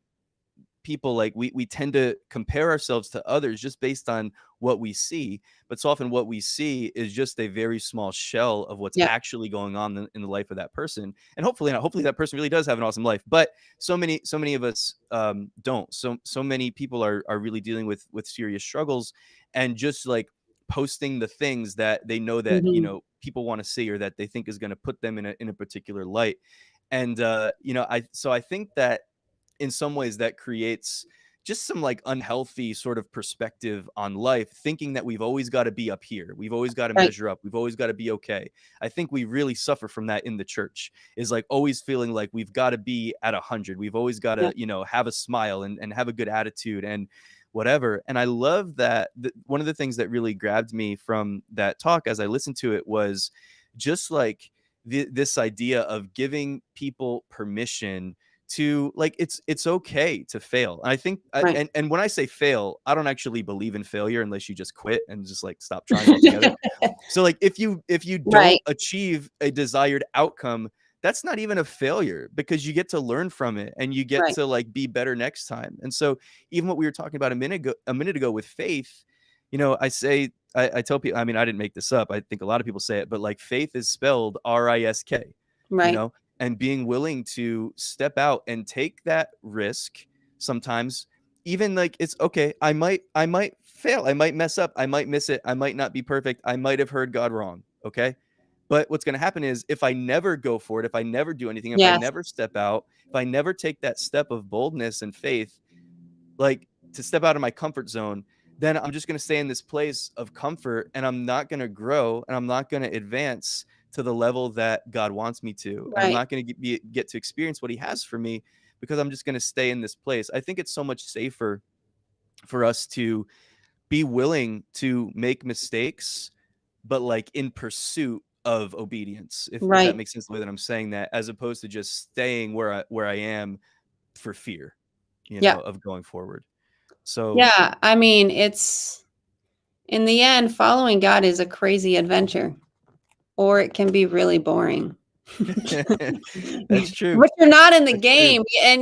people, like we tend to compare ourselves to others just based on what we see, but so often what we see is just a very small shell of what's Yeah. actually going on in the life of that person. And hopefully not, hopefully that person really does have an awesome life, but so many of us don't. So many people are really dealing with serious struggles, and just like posting the things that they know that Hmm. people want to see, or that they think is going to put them in a particular light. And I think that in some ways that creates just some like unhealthy sort of perspective on life, thinking that we've always got to be up here, we've always got to Right. measure up, we've always got to be okay. I think we really suffer from that in the church, is like always feeling like we've got to be at 100, we've always got Yeah. to have a smile and have a good attitude and whatever. And I love that one of the things that really grabbed me from that talk as I listened to it was just like this idea of giving people permission to, like, it's okay to fail. And I think Right. and when I say fail, I don't actually believe in failure unless you just quit and just like stop trying altogether. So like if you don't Right. achieve a desired outcome, that's not even a failure, because you get to learn from it and you get Right. to like be better next time. And so even what we were talking about a minute ago with faith, I tell people, I mean, I didn't make this up. I think a lot of people say it, but like faith is spelled RISK, you Right. know, and being willing to step out and take that risk sometimes, even like it's okay, I might fail, I might mess up, I might miss it, I might not be perfect, I might have heard God wrong, okay? But what's going to happen is if I never go for it, if I never do anything, if I Yes. never step out, if I never take that step of boldness and faith, like to step out of my comfort zone, then I'm just going to stay in this place of comfort, and I'm not going to grow, and I'm not going to advance to the level that God wants me to. And I'm Right. not going to get to experience what he has for me, because I'm just going to stay in this place. I think it's so much safer for us to be willing to make mistakes, but like in pursuit of obedience, if that Right. makes sense the way that I'm saying that, as opposed to just staying where I am for fear, Yeah. of going forward. So Yeah. I mean, it's in the end, following God is a crazy adventure, or it can be really boring. that's true. But you're not in the That's true. game. And,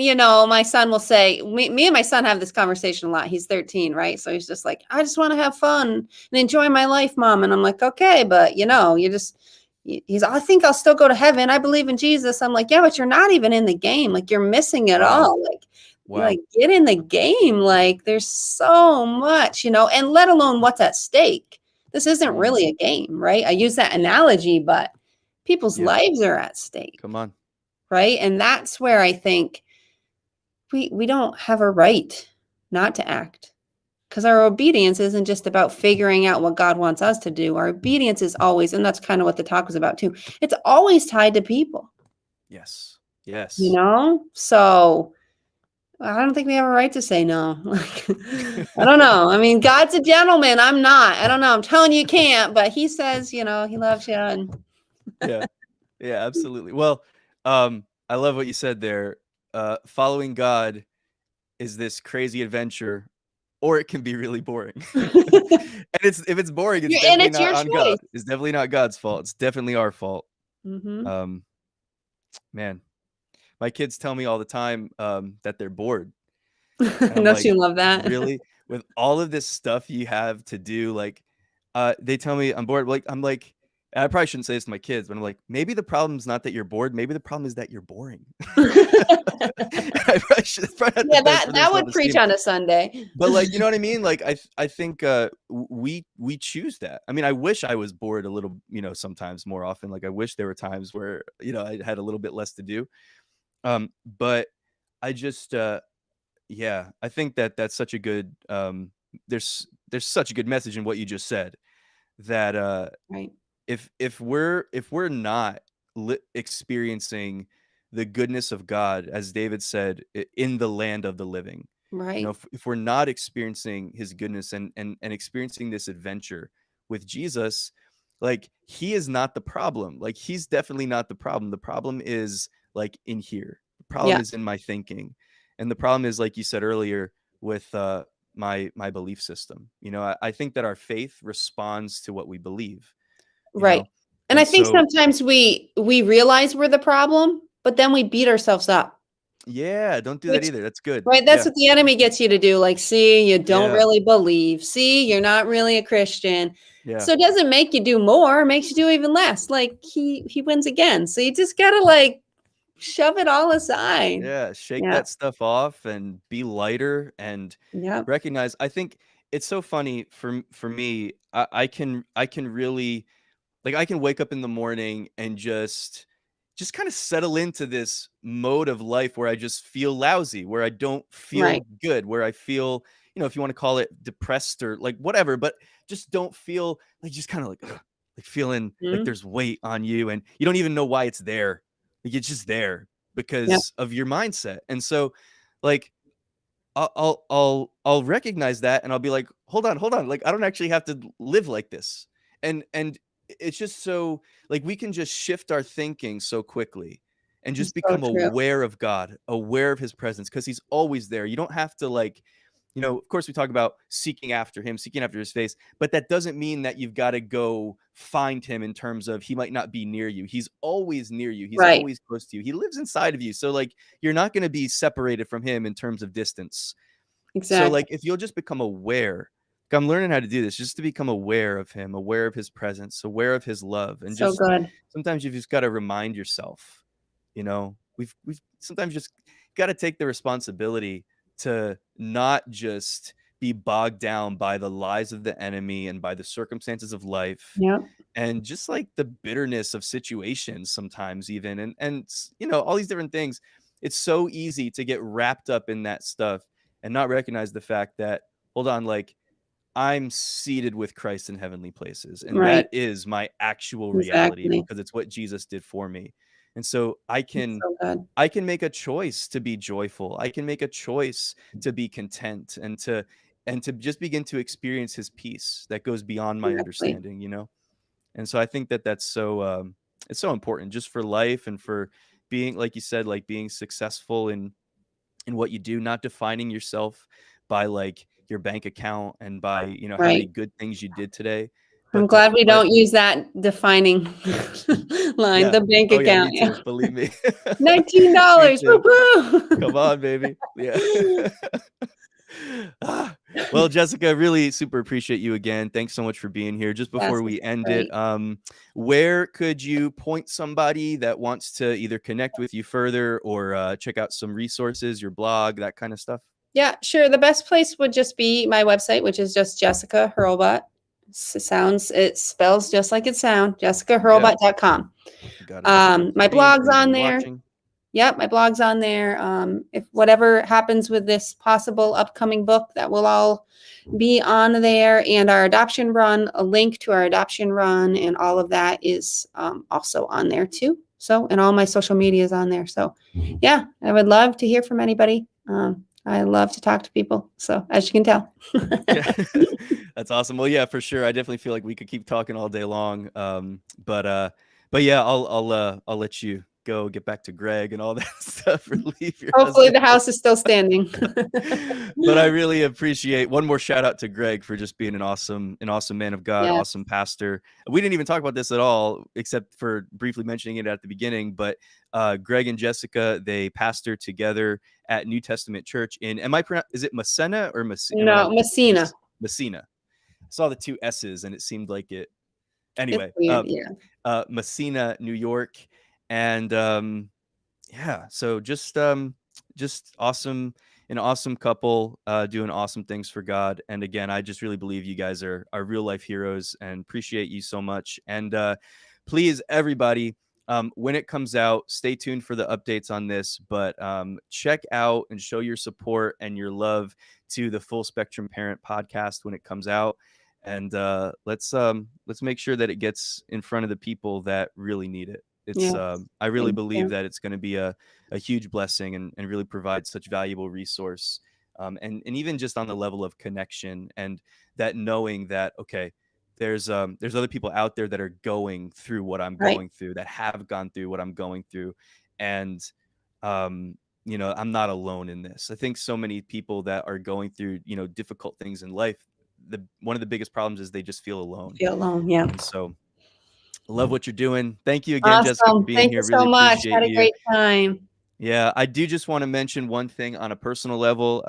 my son will say, me and my son have this conversation a lot. He's 13, right? So he's just like, I just want to have fun and enjoy my life, mom. And I'm like, okay, but I think I'll still go to heaven. I believe in Jesus. I'm like, yeah, but you're not even in the game. Like you're missing it Wow. all. Like, Wow. get in the game. Like there's so much, and let alone what's at stake. This isn't Mm, really a game, right? I use that analogy, but people's yeah. lives are at stake, Come on. right? And that's where I think we don't have a right not to act, because our obedience isn't just about figuring out what God wants us to do. Our obedience is always, and that's kind of what the talk was about too. It's always tied to people, Yes. Yes. So I don't think we have a right to say no. Like, I don't know. I mean, God's a gentleman. I'm not. I don't know. I'm telling you, you can't, but he says, he loves you. And Yeah. Yeah, absolutely. Well, I love what you said there. Following God is this crazy adventure, or it can be really boring. And if it's boring, it's and definitely it's not your on God. choice. It's definitely not God's fault. It's definitely our fault. Hmm. Um, Man, my kids tell me all the time that they're bored. And I'm Don't like, you love that? really? With all of this stuff you have to do, like, they tell me I'm bored. Like, I'm like, and I probably shouldn't say this to my kids, but I'm like, maybe the problem's not that you're bored. Maybe the problem is that you're boring. It's probably not the Yeah, best that for their that would preach self-esteem. on a Sunday. But like, you know what I mean? Like, I think we choose that. I mean, I wish I was bored a little, sometimes more often. Like, I wish there were times where I had a little bit less to do. But I just yeah, I think that that's such a good there's such a good message in what you just said, that Right. if we're not experiencing the goodness of God, as David said, in the land of the living, Right. if we're not experiencing his goodness and experiencing this adventure with Jesus, like he is not the problem. Like he's definitely not the problem. The problem is like in here. The problem Yeah. is in my thinking. And the problem is, like you said earlier, with my belief system. I think that our faith responds to what we believe. you Right. know? And I And think so, sometimes we realize we're the problem, but then we beat ourselves up. yeah, don't do that Which either. That's good. right, that's Yeah. what the enemy gets you to do. Like, see, you don't Yeah. really believe. See, you're not really a Christian. Yeah. So it doesn't make you do more, it makes you do even less. Like he wins again. So you just gotta like shove it all aside. Yeah, shake Yeah. that stuff off and be lighter and Yep. recognize. I think it's so funny for me. I can really, like, I can wake up in the morning and just kind of settle into this mode of life where I just feel lousy, where I don't feel Right. good, where I feel, if you want to call it depressed or like whatever, but just don't feel like, just kind of like, ugh, like feeling like Mhm. there's weight on you and you don't even know why it's there. Like it's just there Yep. because of your mindset. And so, like, I'll recognize that and I'll be like, hold on, like I don't actually have to live like this. And it's just so, like, we can just shift our thinking so quickly and just It's so become true. aware of God, aware of his presence, because he's always there. You don't have to, like, of course we talk about seeking after him, seeking after his face, but that doesn't mean that you've got to go find him in terms of he might not be near you. He's always near you. He's Right. always close to you. He lives inside of you. So, like, you're not going to be separated from him in terms of distance. So, Exactly. like, if you'll just become aware, like, I'm learning how to do this, just to become aware of him, aware of his presence, aware of his love, and So just good. sometimes you've just got to remind yourself, we've sometimes just got to take the responsibility to not just be bogged down by the lies of the enemy and by the circumstances of life Yep. and just like the bitterness of situations sometimes even, and all these different things. It's so easy to get wrapped up in that stuff and not recognize the fact that, hold on, like, I'm seated with Christ in heavenly places, and Right. that is my actual reality Exactly. because it's what Jesus did for me. And so I It's can so good. I can make a choice to be joyful. I can make a choice to be content and to just begin to experience his peace that goes beyond my Exactly. understanding. And so I think that that's so it's so important just for life and for being, like you said, like being successful in what you do, not defining yourself by like your bank account and by how many Right. good things you did today, I'm but glad we but don't use that defining line, yeah. the bank Oh yeah, account. me Yeah. too. Believe me. Me $19. too. Woo-hoo. Come on, baby. Yeah. Ah, well, Jessica, really super appreciate you again. Thanks so much for being here. Just Yes, before it's we end it, great. where could you point somebody that wants to either connect with you further or check out some resources, your blog, that kind of stuff? Yeah, sure. The best place would just be my website, which is just Jessica Hurlbut. It spells just like it sounds, Yeah, jessicahurlbut.com. got it up here on the My screen for blog's on anybody there. watching. Yep, my blog's on there. If whatever happens with this possible upcoming book, that will all be on there. And our adoption run, a link to our adoption run, and all of that is also on there too. So, and all my social media is on there. So, yeah, I would love to hear from anybody. I love to talk to people. So, as you can tell. Yeah, that's awesome. Well, yeah, for sure. I definitely feel like we could keep talking all day long. But yeah, I'll let you go get back to Greg and all that stuff. Relieve your Hopefully, husband. the house is still standing. But I really appreciate one more shout out to Greg for just being an awesome man of God, Yes. awesome pastor. We didn't even talk about this at all, except for briefly mentioning it at the beginning. But Greg and Jessica, they pastor together at New Testament Church in. Is it Messina or No, Messina. Messina? I saw the two S's and it seemed like it. It's Anyway, weird. Yeah. Messina, New York, and yeah, so just awesome, an awesome couple doing awesome things for God. And again, I just really believe you guys are real life heroes and appreciate you so much. And please, everybody, when it comes out, stay tuned for the updates on this, but check out and show your support and your love to the Full Spectrum Parent podcast when it comes out. And let's make sure that it gets in front of the people that really need it. It's Yes. I really Thank believe you. that it's going to be a huge blessing and really provide such valuable resource, and even just on the level of connection and that knowing that, okay, there's other people out there that are going through what I'm Right. going through, that have gone through what I'm going through, and um I'm not alone in this. I think so many people that are going through difficult things in life, the one of the biggest problems is they just feel alone. Feel alone. Yeah. And so Love what you're doing. Thank you again, Jessica, for Awesome. being Thank you here. so Really much. appreciate Had a you. great time. Yeah, I do just want to mention one thing on a personal level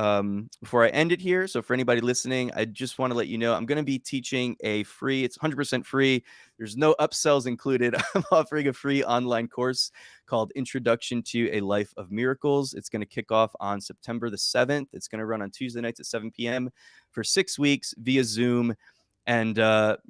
before I end it here. So, for anybody listening, I just want to let you know I'm going to be teaching a free, it's 100% free. There's no upsells included. I'm offering a free online course called Introduction to a Life of Miracles. It's going to kick off on September the 7th. It's going to run on Tuesday nights at 7 p.m. for 6 weeks via Zoom. And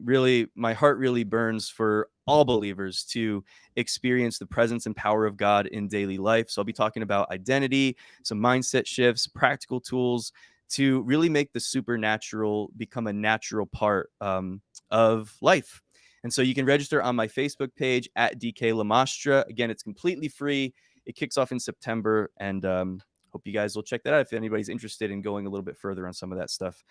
really, my heart really burns for all believers to experience the presence and power of God in daily life. So I'll be talking about identity, some mindset shifts, practical tools to really make the supernatural become a natural part of life. And so you can register on my Facebook page at DK Lamastra. Again, it's completely free. It kicks off in September, and hope you guys will check that out if anybody's interested in going a little bit further on some of that stuff.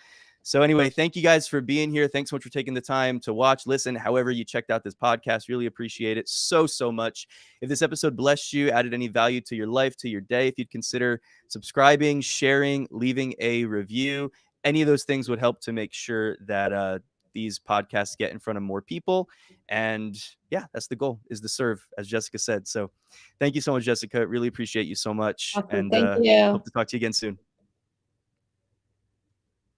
So anyway, thank you guys for being here. Thanks so much for taking the time to watch, listen, however you checked out this podcast. Really appreciate it so much. If this episode blessed you, added any value to your life, to your day, if you'd consider subscribing, sharing, leaving a review, any of those things would help to make sure that these podcasts get in front of more people. And yeah, that's the goal, is to serve, as Jessica said. So thank you so much, Jessica. Really appreciate you so much. Awesome. And Thank you. hope to talk to you again soon.